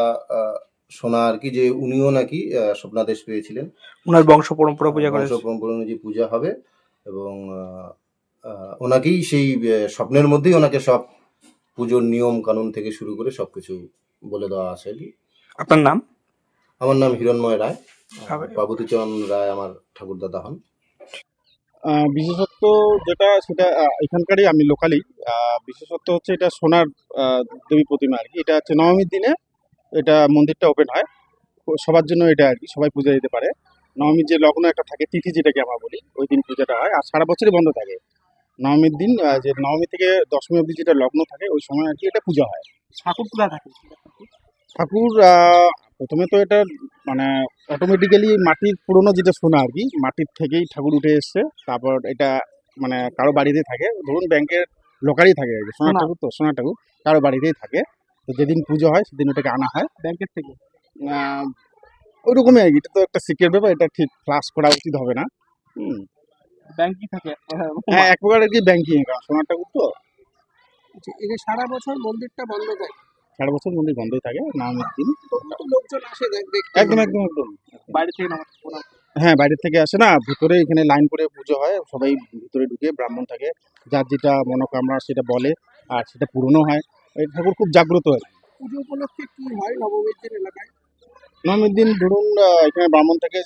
শোনা আর কি যে উনিও নাকি স্বপ্নাদেশ পেয়েছিলেন, ওনার বংশ পরম্পরা পূজা করে, বংশ পরম্পরা অনুযায়ী পূজা হবে এবং ওনাকেই সেই স্বপ্নের মধ্যেই ওনাকে সব পুজোর নিয়ম কানুন থেকে শুরু করে সবকিছু বলে দেওয়া আছে আর কি। আপনার নাম? আমার নাম হিরণময় রায়, পার্বতীচরণ রায় আমার ঠাকুর দাদা হন। বিশেষত্ব যেটা সেটা এখানকারই, আমি লোকালি। বিশেষত্ব হচ্ছে এটা সোনার দেবী প্রতিমা আর কি। এটা হচ্ছে নবমীর দিনে এটা মন্দিরটা ওপেন হয় সবার জন্য, এটা আর কি সবাই পূজা দিতে পারে। নবমীর যে লগ্ন একটা থাকে, তিথি যেটাকে আমরা বলি, ওই দিন পূজাটা হয়। আর সারা বছরই বন্ধ থাকে। নবমীর দিন যে নবমী থেকে দশমী অবধি যেটা লগ্ন থাকে ওই সময় আর কি এটা পূজা হয়। ঠাকুর কোথায় থাকে? ঠাকুর প্রথমে তো এটা মানে অটোমেটিক্যালি মাটির পুরনো যেটা সোনা আর কি, মাটির থেকেই ঠাকুর উঠে এসছে। তারপর এটা মানে কারো বাড়িতে থাকে, ধরুন ব্যাংকের লোকারই থাকে আর কি, সোনার ঠাকুর তো, সোনার ঠাকুর কারো বাড়িতেই থাকে। তো যেদিন পুজো হয় সেদিন ওটাকে আনা হয় ব্যাংকের থেকে। ওইরকমই আর কি, এটা তো একটা সিক্রেট ব্যাপার, এটা ঠিক ফ্লাশ করা উচিত হবে না। ব্যাংকই থাকে? হ্যাঁ, এক প্রকার আর কি ব্যাংকিং, কারণ সোনার ঠাকুর তো। এটা সারা বছর মন্দিরটা বন্ধ থাকে? সারা বছর মন্দির বন্ধই থাকে নবমীর দিন। লোকজন আসে দেখতে? একদম একদম একদম। বাইরে থেকে না? হ্যাঁ, বাইরের থেকে আসে না, ভিতরে এখানে লাইন করে পুজো হয়, সবাই ভিতরে ঢুকে, ব্রাহ্মণ থাকে, যার যেটা মনোকামনা সেটা বলে আর সেটা পূরণও হয়। এই ঠাকুর খুব জাগ্রত হয়। পুজো উপলক্ষে কি হয় নবমীর দিন এলাকায়? নবমীর দিন ধরুন এখানে ব্রাহ্মণ থেকে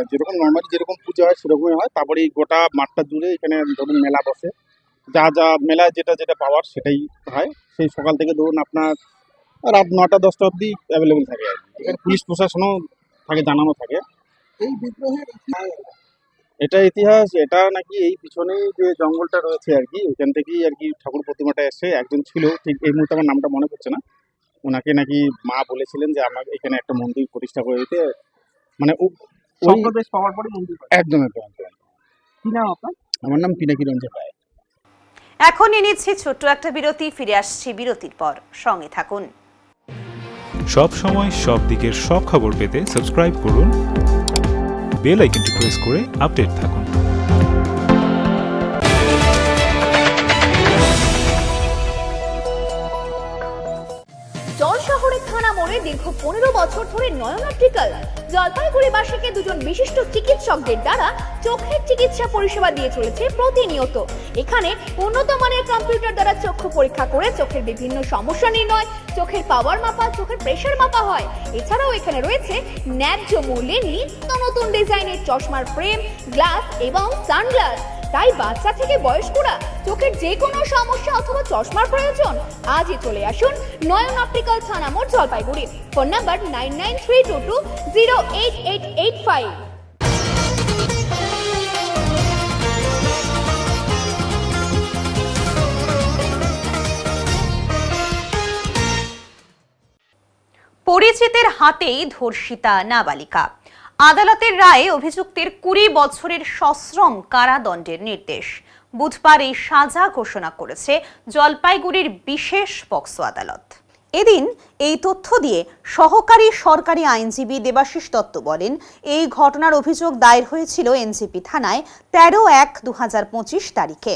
যেরকম নর্মালি যেরকম পুজো হয় সেরকমই হয়। তারপরে এই গোটা মাঠটা জুড়ে এখানে ধরুন মেলা বসে, যা যা মেলায় যেটা যেটা পাওয়ার সেটাই হয়। সেই সকাল থেকে ধরুন আপনার রাত 9টা-10টা অবধি অ্যাভেলেবেল থাকে আর কি। এখানে পুলিশ প্রশাসনও থাকে, জানানো থাকে। এই বিগ্রহের এটা ইতিহাস, এটা নাকি এই পিছনেই যে জঙ্গলটা রয়েছে আর কি, ওইখান থেকেই আর কি ঠাকুর প্রতিমাটা এসে একজন ছিল, ঠিক এই মুহূর্তে আমার নামটা মনে পড়ছে না, ওনাকে নাকি মা বলেছিলেন যে আমাকে এখানে একটা মন্দির প্রতিষ্ঠা করে দিতে, মানে স্বপ্নাদেশ পাওয়ার পরে মন্দির। একদম একদম। কি নাম আপনার? আমার নাম পিনাকি রঞ্জন রায়। এখন নিচ্ছি ছোট্ট একটা বিরতি, ফিরে আসছি বিরতির পর, সঙ্গে থাকুন। সব সময় সব দিকের সব খবর পেতে সাবস্ক্রাইব করুন, বেল আইকনটি প্রেস করে আপডেট থাকুন। দীর্ঘ 15 বছর ধরে নয়ন অপটিক্যাল জলপাইগুড়িবাসীকে দুজন বিশিষ্ট চিকিৎসকদের দ্বারা চোখের চিকিৎসা পরিষেবা দিয়ে চলেছে প্রতিনিয়ত। এখানে উন্নত মানের কম্পিউটার দ্বারা চক্ষু পরীক্ষা করে চোখের বিভিন্ন সমস্যা নির্ণয়, চোখের পাওয়ার মাপা, চোখের প্রেসার মাপা হয়। এছাড়াও এখানে রয়েছে ন্যায্য মূল্যে নিত্য নতুন ডিজাইনের চশমার ফ্রেম, গ্লাস এবং সানগ্লাস। তাই বাচ্চা থেকে বয়স্করা চোখের যে কোনো সমস্যা অথবা চশমার প্রয়োজন আজই চলে আসুন নয়ন অপটিক্যাল থানা মোড় জলপাইগুড়ি। Phone number 9932208885। পরিচিতের হাতেই ধর্ষিতা নাবালিকা। আদালতের রায়ে অভিযুক্তের 20 বছরের সশ্রম কারাদণ্ডের নির্দেশ। বুধবার এই সাজা ঘোষণা করেছে জলপাইগুড়ির বিশেষ পক্সো আদালত। এদিন এই তথ্য দিয়ে সহকারী সরকারি আইনজীবী দেবাশিস দত্ত বলেন, এই ঘটনার অভিযোগ দায়ের হয়েছিল এনজিপি থানায় 13/1/2025 তারিখে।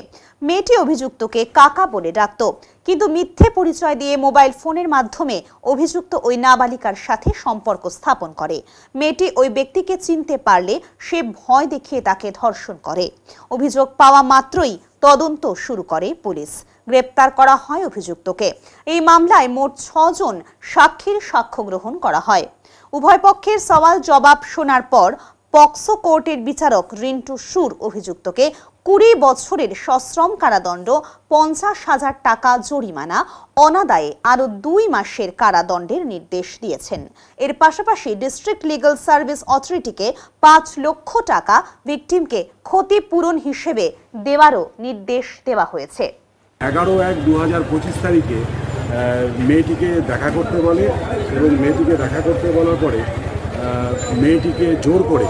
মেয়েটি অভিযুক্তকে কাকা বলে ডাকত, কিন্তু মিথ্যে পরিচয় দিয়ে মোবাইল ফোনের মাধ্যমে অভিযুক্ত ওই নাবালিকার সাথে সম্পর্ক স্থাপন করে। মেয়েটি ওই ব্যক্তিকে চিনতে পারলে সে ভয় দেখিয়ে তাকে ধর্ষণ করে। অভিযোগ পাওয়া মাত্রই তদন্ত শুরু করে পুলিশ। গ্রেপ্তার করা হয় অভিযুক্তকে। এই মামলায় মোট 6 জন সাক্ষীর সাক্ষ্য গ্রহণ করা হয়। উভয় পক্ষের সওয়াল জবাব শোনার পর পক্সো কোর্টের বিচারক রিন্টু সুর অভিযুক্তকে 20 বছরের সশ্রম কারাদণ্ড, 50,000 টাকা জরিমানা, অনাদায়ে আরও 2 মাসের কারাদণ্ডের নির্দেশ দিয়েছেন। এর পাশাপাশি ডিস্ট্রিক্ট লিগ্যাল সার্ভিস অথরিটিকে 5 লক্ষ টাকা ভিকটিমকে ক্ষতিপূরণ হিসেবে দেওয়ারও নির্দেশ দেওয়া হয়েছে। 11/1/2025 তারিখে মেয়েটিকে দেখা করতে বলে এবং মেয়েটিকে দেখা করতে বলার পরে মেয়েটিকে জোর করে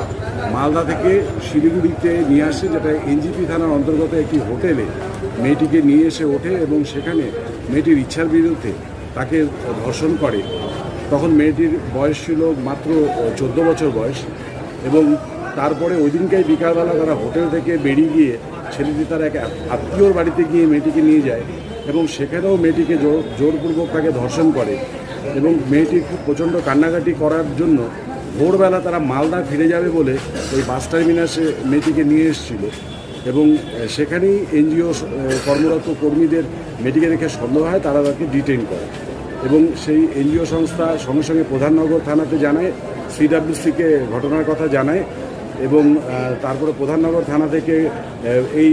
মালদা থেকে শিলিগুড়িতে নিয়ে আসে, যেটা এনজিপি থানার অন্তর্গত একটি হোটেলে মেয়েটিকে নিয়ে এসে ওঠে এবং সেখানে মেয়েটির ইচ্ছার বিরুদ্ধে তাকে ধর্ষণ করে। তখন মেয়েটির বয়স ছিল মাত্র 14 বছর বয়স এবং তারপরে ওই দিনকাই বিকালবেলা তারা হোটেল থেকে বেরিয়ে গিয়ে ছেলেটি তার এক আত্মীয়র বাড়িতে গিয়ে মেয়েটিকে নিয়ে যায় এবং সেখানেও মেয়েটিকে জোরপূর্বক তাকে ধর্ষণ করে এবং মেয়েটি খুব প্রচণ্ড কান্নাকাটি করার জন্য ভোরবেলা তারা মালদা ফিরে যাবে বলে ওই বাস টার্মিনাসে মেয়েটিকে নিয়ে এসেছিল এবং সেখানেই এনজিও কর্মরত কর্মীদের মেয়েটিকে দেখে সন্দেহ হয়, তারা তাকে ডিটেইন করে এবং সেই এনজিও সংস্থা সঙ্গে সঙ্গে প্রধাননগর থানাতে জানায়, সিডব্লিউসিকে ঘটনার কথা জানায় এবং তারপরে প্রধাননগর থানা থেকে এই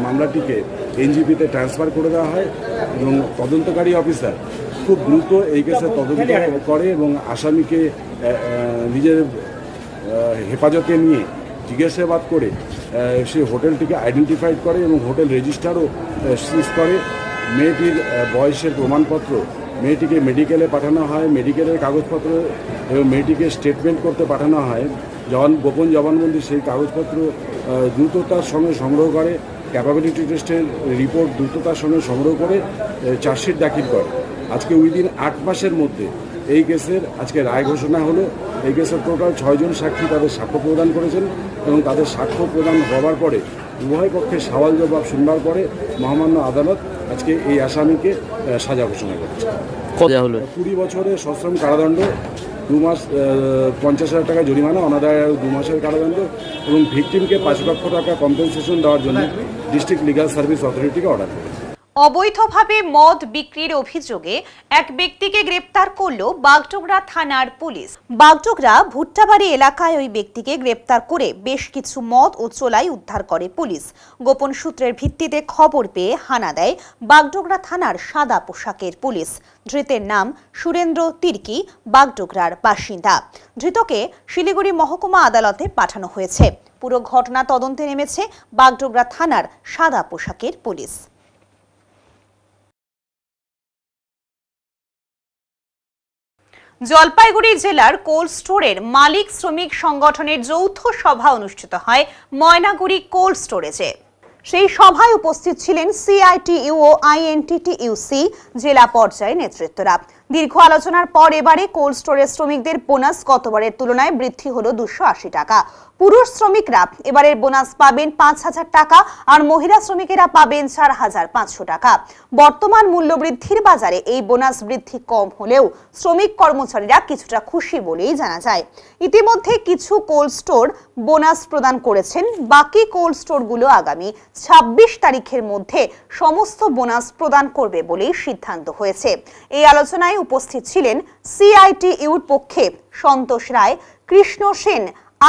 মামলাটিকে এনজিপিতে ট্রান্সফার করে দেওয়া হয় এবং তদন্তকারী অফিসার খুব দ্রুত এই কেসের তদন্ত করে এবং আসামিকে নিজের হেফাজতে নিয়ে জিজ্ঞাসাবাদ করে সে হোটেলটিকে আইডেন্টিফাইড করে এবং হোটেল রেজিস্টারও সিজ করে। মেয়েটির বয়সের প্রমাণপত্র মেয়েটিকে মেডিকেলে পাঠানো হয়, মেডিকেলের কাগজপত্র এবং মেয়েটিকে স্টেটমেন্ট করতে পাঠানো হয়। গোপন জবানবন্দি সেই কাগজপত্র দ্রুততার সঙ্গে সংগ্রহ করে, ক্যাপাবিলিটি টেস্টের রিপোর্ট দ্রুততার সঙ্গে সংগ্রহ করে চার্জশিট দাখিল করে। আজকে উইদিন 8 মাসের মধ্যে এই কেসের আজকে রায় ঘোষণা হলো। এই কেসের টোটাল 6 জন সাক্ষী তাদের সাক্ষ্য প্রদান করেছেন এবং তাদের সাক্ষ্য প্রদান হওয়ার পরে উভয় পক্ষের সওয়াল জবাব শুনবার পরে মহামান্য আদালত আজকে এই আসামিকে সাজা ঘোষণা করেছে। 20 বছরের সশ্রম কারাদণ্ড, 2 মাস 50,000 টাকা জরিমানা, অনাদায়ে 2 মাসের কারাদণ্ড এবং ভিকটিমকে 5 লক্ষ টাকা কম্পেনসেশন দেওয়ার জন্য ডিস্ট্রিক্ট লিগ্যাল সার্ভিস অথরিটিকে অর্ডার করেছে। অবৈধভাবে মদ বিক্রির অভিযোগে এক ব্যক্তিকে গ্রেপ্তার করল বাগডোগরা থানার পুলিশ। বাগডোগরা ভুট্টাবাড়ি এলাকায় ওই ব্যক্তিকে গ্রেপ্তার করে বেশ কিছু মদ ও চোলাই উদ্ধার করে পুলিশ। গোপন সূত্রের ভিত্তিতে খবর পেয়ে হানা দেয় বাগডোগরা থানার সাদা পোশাকের পুলিশ। ধৃতের নাম সুরেন্দ্র তির্কি, বাগডোগরার বাসিন্দা। ধৃতকে শিলিগুড়ি মহকুমা আদালতে পাঠানো হয়েছে। পুরো ঘটনা তদন্তে নেমেছে বাগডোগরা থানার সাদা পোশাকের পুলিশ। জলপাইগুড়ি জেলার কোল্ড স্টোরের মালিক শ্রমিক সংগঠনের যৌথ সভা অনুষ্ঠিত হয় ময়নাগুড়ি কোল্ড স্টোরেজে। সেই সভায় উপস্থিত ছিলেন সিআইটিইউ ও আইএনটিটিইউসি জেলা পর্যায়ের নেতৃত্বরা। দীর্ঘ আলোচনার পর এবারে কোল্ড স্টোরেজ শ্রমিকদের বোনাস গতবারের তুলনায় বৃদ্ধি হলো 280 টাকা। পুরুষ শ্রমিকরা এবারের বোনাস পাবেন 5,000 টাকা আর মহিলা শ্রমিকেরা পাবেন 4,500 টাকা। বর্তমান মূল্যবৃদ্ধির বাজারে এই বোনাস বৃদ্ধি কম হলেও শ্রমিক কর্মচারীরা কিছুটা খুশি বলেই জানা যায়। ইতিমধ্যে কিছু কোল্ড স্টোর বোনাস প্রদান করেছেন, বাকি কোল্ড স্টোরগুলো আগামী 26 তারিখের মধ্যে সমস্ত বোনাস প্রদান করবে বলেই সিদ্ধান্ত হয়েছে। এই আলোচনায় উপস্থিত ছিলেন সিআইটিইউর পক্ষে সন্তোষ রায়, কৃষ্ণ সেন,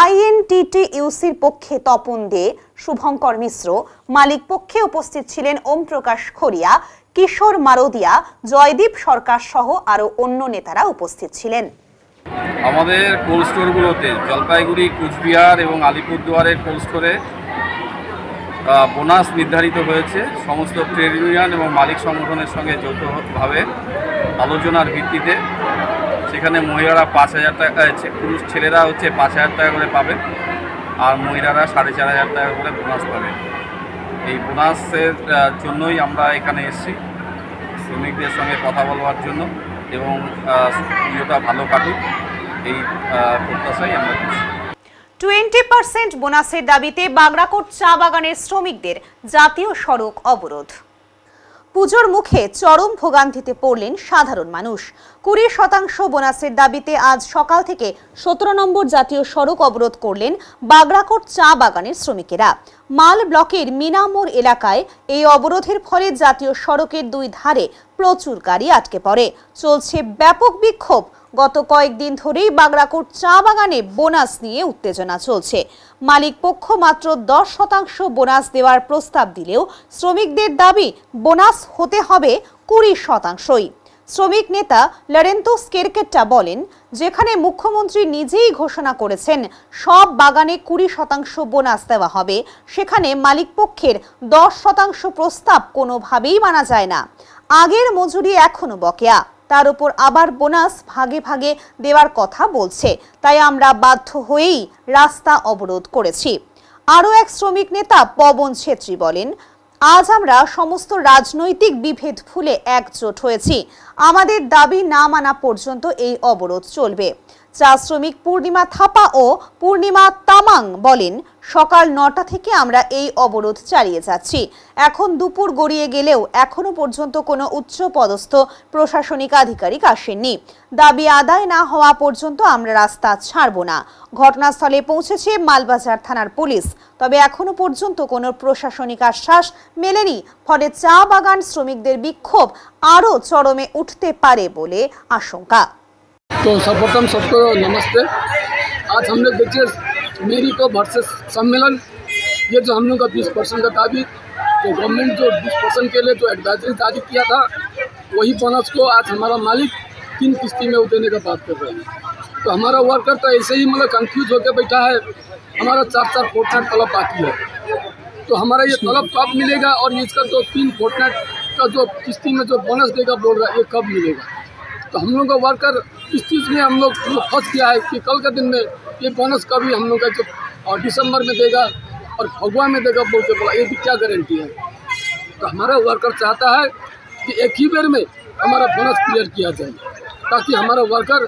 আইএনটিটিইউসির পক্ষে তপন দে, শুভঙ্কর মিশ্র, মালিক পক্ষে উপস্থিত ছিলেন ওম প্রকাশ খড়িয়া, কিশোর মারদিয়া, জয়দীপ সরকার সহ আরো অন্য নেতারা উপস্থিত ছিলেন। আমাদের কোল্ড স্টোরগুলোতে জলপাইগুড়ি, কুচবিহার এবং আলিপুরদুয়ারের কোল্ড স্টোরে বোনাস নির্ধারিত হয়েছে। সমস্ত ট্রেড ইউনিয়ন এবং মালিক সংগঠনের সঙ্গে যৌথভাবে আলোচনার ভিত্তিতে সেখানে মহিলারা 5,000 টাকা, পুরুষ ছেলেরা হচ্ছে 5,000 টাকা করে পাবেন আর মহিলারা 4,500 টাকা করে বোনাস পাবেন। এই বোনাসের জন্যই আমরা এখানে এসেছি, শ্রমিকদের সঙ্গে কথা বলবার জন্য এবং পুজোটা ভালো কাটুক এই প্রত্যাশাই আমরা করছি। 20% বোনাসের দাবিতে বাগড়াকোট চা বাগানের শ্রমিকদের জাতীয় সড়ক অবরোধ। পুজোর মুখে চরম ভোগান্তিতে পড়লেন সাধারণ মানুষ। 20% বোনাসের দাবিতে আজ সকাল থেকে 17 নম্বর জাতীয় সড়ক অবরোধ করলেন বাগড়াকোট চা বাগানের শ্রমিকেরা। মাল ব্লকের মিনামোড় এলাকায় এই অবরোধের ফলে জাতীয় সড়কের দুই ধারে প্রচুর গাড়ি আটকে পড়ে। চলছে ব্যাপক বিক্ষোভ। গত কয়েকদিন ধরেই বাগড়াকোট চা বাগানে বোনাস নিয়ে উত্তেজনা চলছে। মালিক পক্ষ মাত্র 10% বোনাস দেওয়ার প্রস্তাব দিলেও শ্রমিকদের দাবি বোনাস হতে হবে 20%। শ্রমিক নেতা লরেন্তো স্কেরকেট্টা বলেন, যেখানে মুখ্যমন্ত্রী নিজেই ঘোষণা করেছেন সব বাগানে 20% বোনাস দেওয়া হবে, সেখানে মালিক পক্ষের 10% প্রস্তাব কোনোভাবেই মানা যায় না। আগের মজুরি এখনো বকেয়া, তার উপর আবার বোনাস ভাগে ভাগে দেওয়ার কথা বলছে, তাই আমরা বাধ্য হয়েই রাস্তা অবরোধ করেছি। আরও এক শ্রমিক নেতা পবন ছেত্রী বলেন, আজ আমরা সমস্ত রাজনৈতিক বিভেদ ভুলে একজোট হয়েছি। আমাদের দাবি না মানা পর্যন্ত এই অবরোধ চলবে। চা শ্রমিক পূর্ণিমা থাপা ও পূর্ণিমা তামাং বলেন, সকাল 9টা থেকে আমরা এই অবরোধ চালিয়ে যাচ্ছি। এখন দুপুর গড়িয়ে গেলেও এখনো পর্যন্ত কোনো উচ্চ পদস্থ প্রশাসনিক আধিকারিক আসেননি। দাবি আদায় না হওয়া পর্যন্ত আমরা রাস্তা ছাড়ব না। ঘটনাস্থলে পৌঁছেছে মালবাজার থানার পুলিশ, তবে এখনো পর্যন্ত কোনো প্রশাসনিক আশ্বাস মেলেনি। ফলে চা বাগান শ্রমিকদের বিক্ষোভ আরও চরমে উঠতে পারে বলে আশঙ্কা। तो सर्वप्रथम सबको नमस्ते। आज हम लोग देखिए मेरी को वर्सेस सम्मेलन, ये जो हम लोग का 20% का दावी, तो गवर्नमेंट जो 20% के लिए जो एडवाइजरी जारी किया था, वही बोनस को आज हमारा मालिक 3 किस्ती में देने का बात कर रहे हैं। तो हमारा वर्कर तो ऐसे ही मतलब कंफ्यूज होकर बैठा है। हमारा 4-4 फोर्टनाइट तलब बाकी है, तो हमारा ये तलब कब मिलेगा और इसका जो 3 फोर्टनाइट का जो किस्ती में जो बोनस देगा बोल रहा है, ये कब मिलेगा। तो हम लोग का वर्कर इस चीज़ में हम लोग फंस गया है कि कल के दिन में ये बोनस कभी हम लोग का जो दिसंबर में देगा और फगुआ में देगा बोल के बोला, ये भी क्या गारंटी है। तो हमारा वर्कर चाहता है कि एक ही बार में हमारा बोनस क्लियर किया जाए, ताकि हमारा वर्कर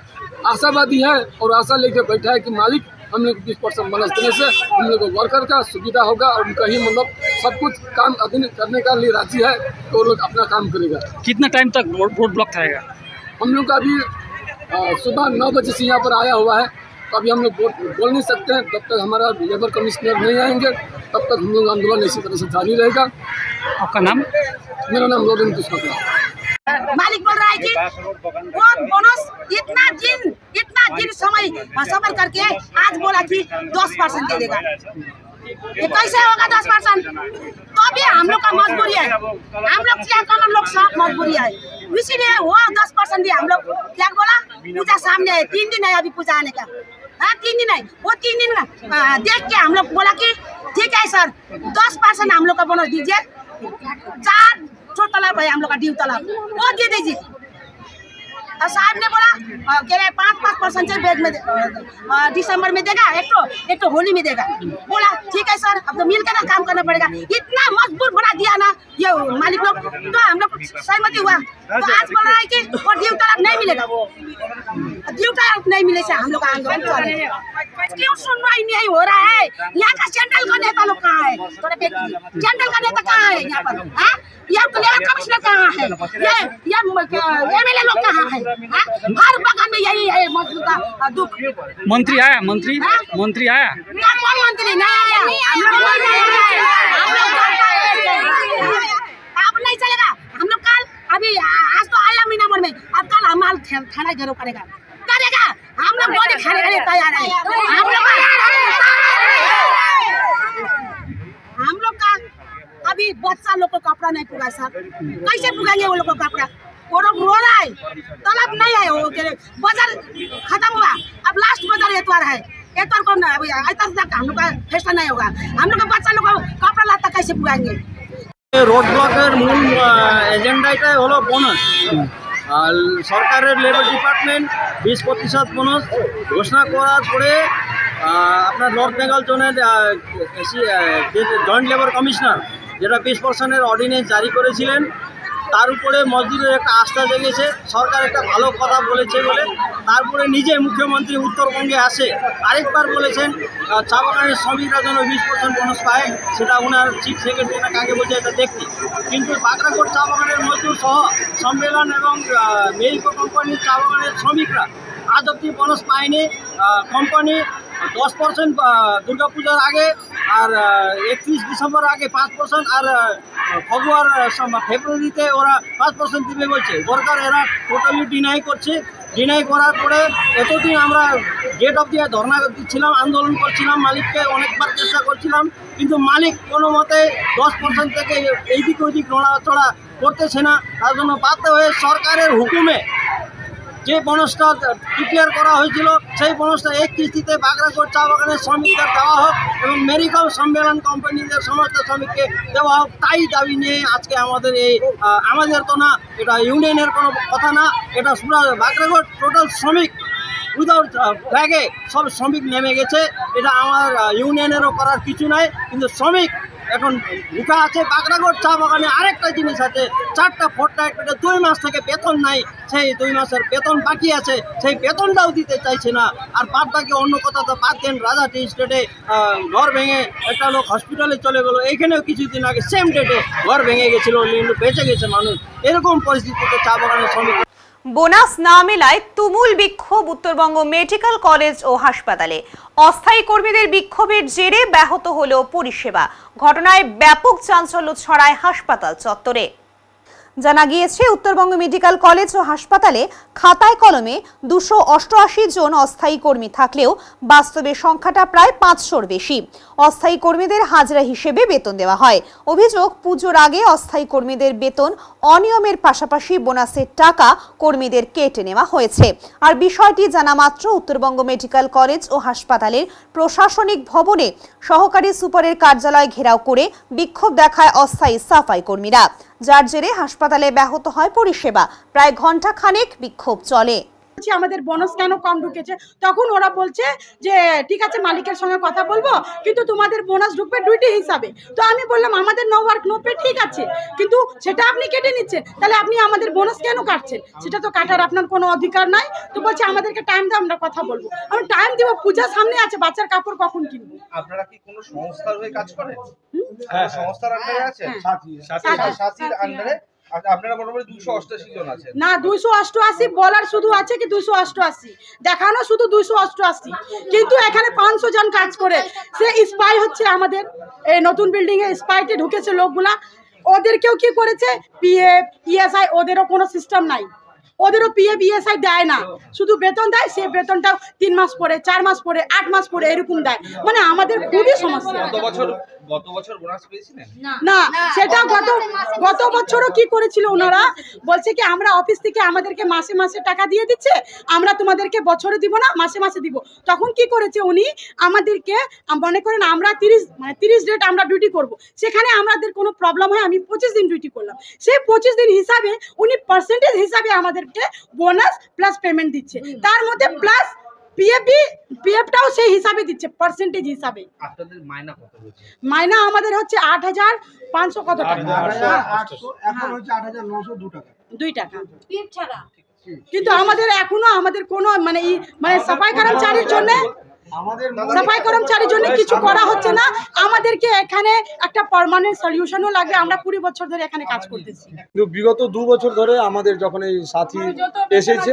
आशावादी है और आशा लेके बैठा है कि मालिक हम लोग 20% बोनस देने से हम लोग को वर्कर का सुविधा होगा और उनका ही मतलब सब कुछ काम अधीन करने का लिए राजी है, तो वो लोग अपना काम करेगा। कितना टाइम तक रोड ब्लॉक रहेगा? हम लोग अभी सुबह 9 बजे से यहाँ पर आया हुआ है, तो अभी हम लोग बोल नहीं सकते हैं। जब तक हमारा लेबर कमिश्नर नहीं आएंगे तब तक हम लोग आंदोलन इसी तरह से जारी रहेगा। आपका नाम? मेरा नाम लोरेंतो स्केरकेट्टा। मालिक बोल रहा है कि वो बोनस इतना दिन समय सफर करके आज बोला कि 10% दे देगा। ये कैसे होगा 10%? तो भी हम लोग का मजबूरी है, हम लोग क्या कमर लोग सब मजबूरी है, इसीलिए वो 10% दिया। हम लोग क्या बोला, पूजा सामने है, 3 दिन है अभी पूजा आने का। हाँ 3 दिन है, वो 3 दिन देख के हम लोग बोला कि ठीक है सर 10% हम लोग का बोनस दीजिए। 4 तलब है हम लोग का ड्यू तलब, वो दे दीजिए। और साहब ने बोला कह रहे 5% से बैग में दिसंबर में देगा, एक तो होली में देगा। बोला ठीक है सर, अब तो मिल कर काम करना पड़ेगा। इतना मजबूर बना दिया ना ये मालिक लोग, तो हम लोग सहमति हुआ। तो आज बोल रहा है कि वो ड्यू तलाक नहीं मिलेगा, ड्यू तलाक नहीं मिले से हम लोग आंदोलन चले। क्यों सुनवाई नहीं हो रहा है? यहाँ का सेंट्रल का नेता लोग कहाँ है? सेंट्रल का नेता कहाँ है यहाँ पर? ये कमिश्नर कहाँ है? ये एमएलए लोग कहाँ है? हर बगल में यही है मजदूर का दुख। मंत्री आया? मंत्री आया? ना, कौन मंत्री नहीं आया? अब नहीं चलेगा। हम लोग कल अभी आज तो आया महीना भर में, अब कल हमारा थाना घेराव करेगा। हम लोग गोली खाने के लिए तैयार है। हम लोग का अभी बच्चा लोग को कपड़ा नहीं पुगा सर, कैसे पुगाएंगे वो लोग को कपड़ा? वो लोग रो रहा है, तलब नहीं है, वो बाजार खत्म हुआ, अब लास्ट बाजार एतवार है। एतवार को अभी एतवार तक हम लोग का फैसला नहीं होगा। हम लोग का बच्चा लोग को कपड़ा लाता कैसे पुगाएंगे? রোড ব্লকের মূল এজেন্ডাটাই হলো বোনাস। আর সরকারের লেবার ডিপার্টমেন্ট 20% বোনাস ঘোষণা করার পরে আপনার নর্থ বেঙ্গল জোনের জয়েন্ট লেবার কমিশনার যেটা 20% অর্ডিন্যান্স জারি করেছিলেন, তার উপরে মজদুরের একটা আস্থা জেগেছে, সরকার একটা ভালো কথা বলেছে বলে তারপরে নিজে মুখ্যমন্ত্রী উত্তরবঙ্গে আসে আরেকবার বলেছেন চা বাগানের শ্রমিকরা যেন 20% বোনাস পায়, সেটা ওনার চিফ সেক্রেটারি কাকে বলছে এটা দেখতে। কিন্তু বাগরাকোট চা বাগানের মজদুর সহ সম্মেলন এবং মেরিকো কোম্পানির চা বাগানের শ্রমিকরা আজ অব্দি বোনাস পায়নি। কোম্পানি 10% দুর্গাপূজার আগে আর 31 ডিসেম্বর আগে 5% আর ফেব্রুয়ারিতে ওরা 5% দিবে বলছে। সরকার এরা টোটালি ডিনাই করছে। ডিনাই করার পরে এতদিন আমরা গেট অফ দিয়ে ধর্ণা দিচ্ছিলাম, আন্দোলন করছিলাম, মালিককে অনেকবার চেষ্টা করছিলাম, কিন্তু মালিক কোনো মতে 10% থেকে এইদিক ওইদিক নড়াচড়া করতেছে না। তার জন্য বাধ্য হয়ে সরকারের হুকুমে যে বোনাসটা ডিক্লেয়ার করা হয়েছিল সেই বোনাসটা এক কিস্তিতে বাগরাকোট চা বাগানের শ্রমিকদের দেওয়া হোক এবং মেরিকল সম্মেলন কোম্পানিদের সমস্ত শ্রমিককে দেওয়া হোক, তাই দাবি নিয়ে আজকে আমাদের এই আমাদের তো না, এটা ইউনিয়নের কোনো কথা না, এটা পুরো বাগরাকোট টোটাল শ্রমিক উইদাউট ফ্ল্যাগে সব শ্রমিক নেমে গেছে। এটা আমার ইউনিয়নেরও করার কিছু নাই, কিন্তু শ্রমিক এখন উঠা আছে। বাগরাকোট চা বাগানে আরেকটা জিনিস আছে, 4টা ফোর্টনাইট 2 মাস থেকে বেতন নাই, সেই 2 মাসের বেতন বাকি আছে, সেই বেতনটাও দিতে চাইছে না। আর বাদ বাকি অন্য কথা তো বাদ দেন, রাজাটি স্টেটে ঘর ভেঙে একটা লোক হসপিটালে চলে গেলো, এইখানেও কিছুদিন আগে সেম ডেটে ঘর ভেঙে গেছিলো, বেঁচে গেছে মানুষ। এরকম পরিস্থিতিতে চা বাগানের শ্রমিক। বোনাস না মেলায় তুমুল বিক্ষোভ উত্তরবঙ্গ মেডিকেল কলেজ ও হাসপাতালে। অস্থায়ী কর্মীদের বিক্ষোভের জেরে ব্যাহত হলো পরিষেবা। ঘটনায় ব্যাপক চাঞ্চল্য ছড়ায় হাসপাতাল চত্বরে। জানা গিয়েছে উত্তরবঙ্গ মেডিকেল কলেজ ও হাসপাতালে খাতায় কলমে 288 জন অস্থায়ী কর্মী থাকলেও বাস্তবে সংখ্যাটা প্রায় 500-র বেশি। অস্থায়ী কর্মীদের হাজরা হিসেবে বেতন দেওয়া হয়। অভিযোগ, পুজোর আগে অস্থায়ী কর্মীদের বেতন অনিয়মের পাশাপাশি বোনাসের টাকা কর্মীদের কেটে নেওয়া হয়েছে। আর বিষয়টি জানা মাত্র উত্তরবঙ্গ মেডিকেল কলেজ ও হাসপাতালের প্রশাসনিক ভবনে সহকারী সুপারের কার্যালয় ঘেরাও করে বিক্ষোভ দেখায় অস্থায়ী সাফাই কর্মীরা, যার জেরে হাসপাতালে ব্যাহত হয় পরিষেবা। প্রায় ঘন্টা খানেক বিক্ষোভ চলে। আমাদের বোনাস কেন কম ঢুকেছে, তখন ওরা বলছে যে ঠিক আছে মালিকের সঙ্গে কথা বলবো, কিন্তু তোমাদের বোনাস ঢুকবে ডিউটি হিসাবে। তো আমি বললাম আমাদের নো ওয়ার্ক নো পে ঠিক আছে, কিন্তু সেটা আপনি কেটে নিচ্ছেন, তাহলে আপনি আমাদের বোনাস কেন কাটছেন? সেটা তো কাটার আপনার কোনো অধিকার নাই। তো বলছে আমাদেরকে টাইম দাও, আমরা কথা বলবো। আমি টাইম দিব, পূজা সামনে আছে, বাচ্চার কাপড় কখন কিনবো? আপনারা কি কোনো সংস্থার হয়ে কাজ করেন? সংস্থার আন্ডারে আছেন? সাথীর আন্ডারে আপনারা মোটামুটি 288 জন আছেন না? 288 বলার শুধু আছে কি 288 দেখানো শুধু 288, কিন্তু এখানে 500 জন কাজ করে। সে স্পাই হচ্ছে আমাদের এই নতুন বিল্ডিং এ স্পাইতে ঢুকেছে লোকগুলা। ওদেরকেও কি করেছে, পিএফ ইএসআই ওদেরও কোনো সিস্টেম নাই, ওদেরও পিএফ ইএসআই দেয় না, শুধু বেতন দেয়। সে বেতনটা 3 মাস পরে, 4 মাস পরে, 8 মাস পরে এরকম দেয়। মানে আমাদের খুবই সমস্যা। গত বছর বোনাস পেয়েছিলেন না? সেটা গত বছরও কি করেছিল ওনারা, বলছে কি আমরা অফিস থেকে আমাদেরকে মাসে মাসে টাকা দিয়ে দিচ্ছে, আমরা তোমাদেরকে বছরে দিব না, মাসে মাসে দিব। তখন কি করেছে উনি আমাদেরকে, মনে করেন আমরা 30 ডেট আমরা ডিউটি করব, সেখানে আমাদের কোনো প্রবলেম হয় আমি 25 দিন ডিউটি করলাম, সেই 25 দিন হিসাবে উনি পার্সেন্টেজ হিসাবে আমাদেরকে বোনাস প্লাস পেমেন্ট দিচ্ছে। তার মধ্যে প্লাস পিএফটাও সেই হিসাবে দিচ্ছে, পার্সেন্টেজ হিসাবে। আপনাদের মাইনা কত হচ্ছে? মাইনা আমাদের হচ্ছে 8,500 কত টাকা, এখন হচ্ছে 8,902 টাকা, 2 টাকা পিএফ ছাড়া। কিন্তু আমাদের এখনো আমাদের কোনো মানে সাফাই কর্মচারীর জন্য কিছু করা হচ্ছে না। আমাদেরকে এখানে একটা পার্মানেন্ট সলিউশনও লাগে। আমরা 20 বছর ধরে এখানে কাজ করতেছি। বিগত 2 বছর ধরে আমাদের যখন এই সাথী এসেছে,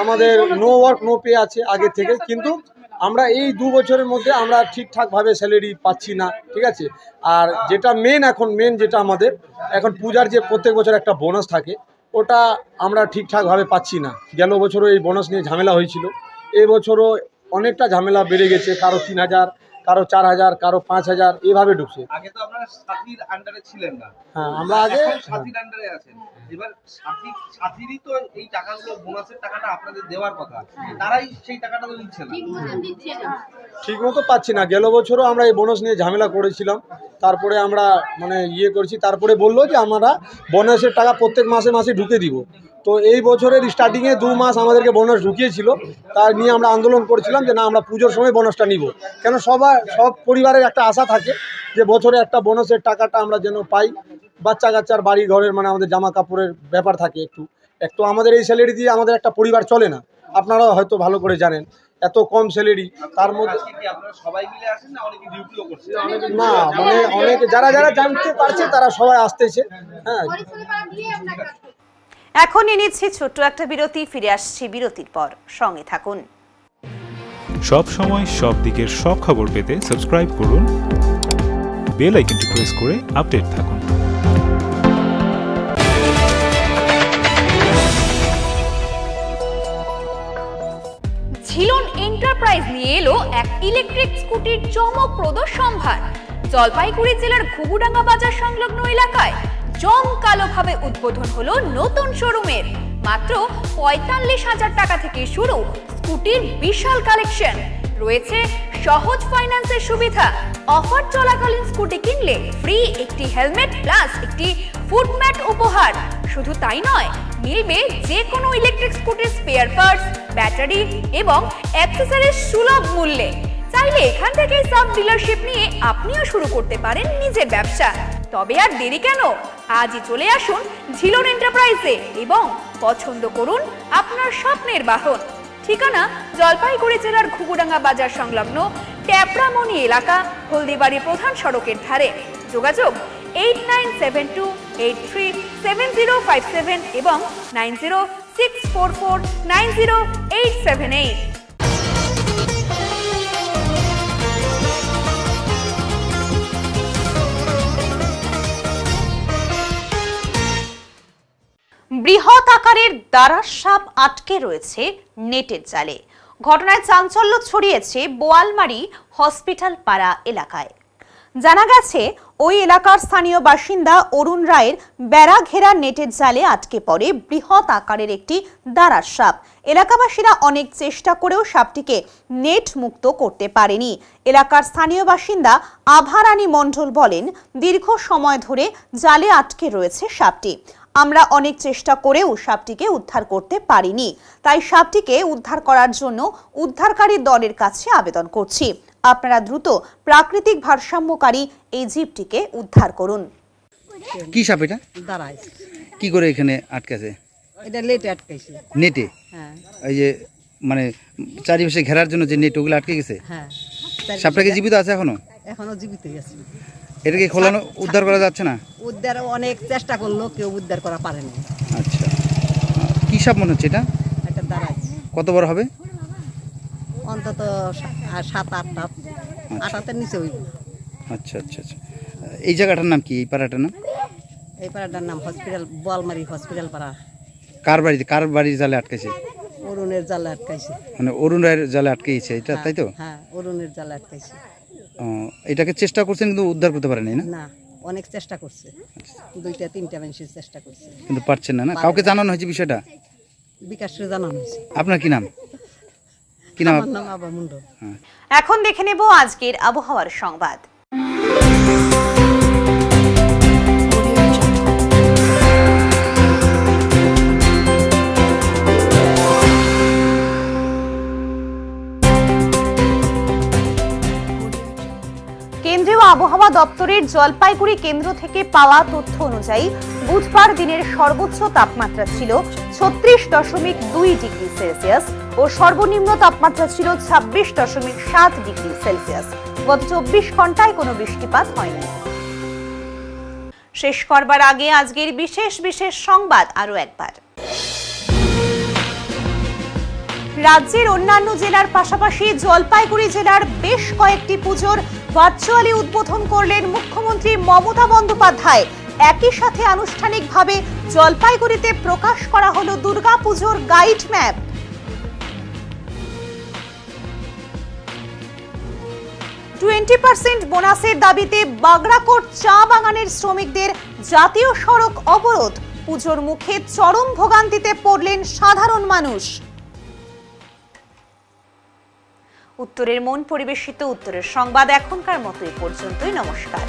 আমাদের নো ওয়ার্ক নো পে আছে আগে থেকে, কিন্তু আমরা এই 2 বছরের মধ্যে আমরা ঠিকঠাকভাবে স্যালারি পাচ্ছি না, ঠিক আছে। আর যেটা মেন যেটা আমাদের এখন পূজার যে প্রত্যেক বছর একটা বোনাস থাকে, ওটা আমরা ঠিকঠাকভাবে পাচ্ছি না। গেল বছরও এই বোনাস নিয়ে ঝামেলা হয়েছিল, এই বছরও অনেকটা ঝামেলা বেড়ে গেছে। কারো 3,000, কারো 4,000, কারো 5,000 এভাবে ঢুকছে। আগে তো আপনারা সাথীর আন্ডারে ছিলেন না। হ্যাঁ, আমরা আগে সাথীর আন্ডারে আছেন। এবার সাথীরই তো এই টাকাগুলো, বোনাসের টাকাটা আপনাদের দেওয়ার কথা, তারাই সেই টাকাটা তো দিচ্ছে না, ঠিক মতো পাচ্ছি না। গেল বছরও আমরা এই বোনাস নিয়ে ঝামেলা করেছিলাম, তারপরে আমরা মানে করছি, তারপরে বললো যে আমরা বোনাসের টাকা প্রত্যেক মাসে মাসে ঢুকে দিব। তো এই বছরের স্টার্টিংয়ে 2 মাস আমাদেরকে বোনাস ঢুকিয়েছিল, তার নিয়ে আমরা আন্দোলন করেছিলাম যে না, আমরা পুজোর সময় বোনাসটা নিব। কেন সব পরিবারের একটা আশা থাকে যে বছরে একটা বোনাসের টাকাটা আমরা যেন পাই। বাচ্চা কাচ্চার বাড়ি ঘরের মানে আমাদের জামা কাপড়ের ব্যাপার থাকে একটু আমাদের এই স্যালারি দিয়ে আমাদের একটা পরিবার চলে না। আপনারাও হয়তো ভালো করে জানেন, এত কম স্যালারি, তার মধ্যে সবাই মিলে আসেন না, অনেকে ডিউটিও করছে না, মানে অনেকে যারা জানতে পারছে তারা সবাই আসতেছে। হ্যাঁ, এখন নিচ্ছি ছোট্ট একটা বিরতি, ফিরে আসছি বিরতির পর, সঙ্গে থাকুন। সব সময় সব দিকের সব খবর পেতে সাবস্ক্রাইব করুন, বেল আইকনটি প্রেস করে আপডেট থাকুন। ঝিলন এন্টারপ্রাইজ নিয়ে এলো এক ইলেকট্রিক স্কুটির চমকপ্রদ সম্ভার। জলপাইগুড়ি জেলার ঘুঘুডাঙ্গা বাজার সংলগ্ন এলাকায় জমকালোভাবে উদ্বোধন হলো নতুন শোরুমের। মাত্র 45,000 টাকা থেকে শুরু স্কুটির বিশাল কালেকশন রয়েছে, সহজ ফাইন্যান্সের সুবিধা। অফার চলাকালীন স্কুটি কিনলে ফ্রি একটি হেলমেট প্লাস একটি ফুটম্যাট উপহার। শুধু তাই নয়, মিলবে যে কোনো ইলেকট্রিক স্কুটির স্পেয়ার পার্টস, ব্যাটারি এবং অ্যাক্সেসরিজ সুলভ মূল্যে। চাইলে এখান থেকে সাব ডিলারশিপ নিয়ে আপনিও শুরু করতে পারেন নিজের ব্যবসা। তবে আর দেরি কেন, আজই চলে আসুন ঝিলন এন্টারপ্রাইজে এবং পছন্দ করুন আপনার স্বপ্নের বাহন। ঠিকানা জলপাইগুড়ি জেলার ঘুঘুডাঙ্গা বাজার সংলগ্ন ট্যাপরামণি এলাকা, হলদিবাড়ি প্রধান সড়কের ধারে। যোগাযোগ 8972837057 এবং 9064490878। বৃহৎ আকারের দারাস সাপ আটকে রয়েছে নেটের জালে। ঘটনায় চাঞ্চল্য ছড়িয়েছে বোয়ালমারি হসপিটাল পাড়া এলাকায়। জানা গেছে, ওই এলাকার স্থানীয় বাসিন্দা অরুণ রায়ের বেড়া ঘেরা নেটের জালে আটকে পড়ে বৃহৎ আকারের একটি দারাস সাপ। এলাকাবাসীরা অনেক চেষ্টা করেও সাপটিকে নেট মুক্ত করতে পারেনি। এলাকার স্থানীয় বাসিন্দা আভারানী মণ্ডল বলেন, দীর্ঘ সময় ধরে জালে আটকে রয়েছে সাপটি। আমরা অনেক চেষ্টা করেও সাপটিকে উদ্ধার করতে পারিনি, তাই সাপটিকে উদ্ধার করার জন্য উদ্ধারকারী দলের কাছে আবেদন করছি। আপনারা দ্রুত প্রাকৃতিক ভারসাম্যকারী এই জীবটিকে উদ্ধার করুন। কি সাপ এটা? দাঁড়ায়। কি করে এখানে আটকেছে? এটা নেটে আটকাইছে। নেটে? হ্যাঁ। এই যে মানে চারিপাশে ঘেরার জন্য যে নেট, ওগুলো আটকে গেছে? হ্যাঁ। সাপটা কি জীবিত আছে এখনো? এখনো জীবিতই আছে। এটাকে খোলানো উদ্ধার করা যাচ্ছে না? উদ্ধার অনেক চেষ্টা করলো, কেউ উদ্ধার করা পারেনি। আচ্ছা, কি সাপ মনে হচ্ছে এটা? এটা দাঁড়ায়। কত বড় হবে? অন্তত 7-8টা, 8টার নিচে হইব। আচ্ছা আচ্ছা আচ্ছা। এই জায়গাটার নাম কি? এই পাড়াটার নাম? এই পাড়াটার নাম হসপিটাল, বোয়ালমারি হসপিটাল পাড়া। কার বাড়ির জালে আটকেছে? অরুণের জালে আটকাইছে। মানে অরুণ রায়ের জালে আটকেছে এটা, তাই তো? হ্যাঁ, অরুণের জালে আটকাইছে। এটাকে চেষ্টা করছেন কিন্তু উদ্ধার করতে পারেনি না? না, অনেক চেষ্টা করছে, 2-3টা মানুষের চেষ্টা করছে কিন্তু পারছেন না। না, কাউকে জানানো হয়েছে বিষয়টা? বিকাশে জানানো হয়েছে। আপনার কি নাম? কি নাম? আমার নাম আবা মণ্ডল। এখন দেখে নেব আজকের আবহাওয়ার সংবাদ। কেন্দ্রীয় আবহাওয়া দপ্তরের জলপাইগুড়ি কেন্দ্র থেকে পাওয়া তথ্য অনুযায়ী বুধবার দিনের সর্বোচ্চ তাপমাত্রা ছিল 36.2 ডিগ্রি সেলসিয়াস ও সর্বনিম্ন তাপমাত্রা ছিল 26.7 ডিগ্রি সেলসিয়াস। গত 24 ঘন্টায় কোনো বৃষ্টিপাত হয়নি। শেষ করবার আগে আজকের বিশেষ সংবাদ আরো একবার। রাজ্যের অন্যান্য জেলার পাশাপাশি জলপাইগুড়ি জেলার বেশ কয়েকটি পুজোর ভার্চুয়ালি উদ্বোধন করলেন মুখ্যমন্ত্রী মমতা বন্দ্যোপাধ্যায়। একই সাথে আনুষ্ঠানিকভাবে জলপাইগুড়িতে প্রকাশ করা হলো দুর্গাপুজোর গাইড ম্যাপ। বোনাসের দাবিতে বাগড়াকোট চা বাগানের শ্রমিকদের জাতীয় সড়ক অবরোধ। পুজোর মুখে চরম ভোগান্তিতে পড়লেন সাধারণ মানুষ। উত্তরের মন পরিবেশিত উত্তরের সংবাদ এখনকার মতো এই পর্যন্তই। নমস্কার।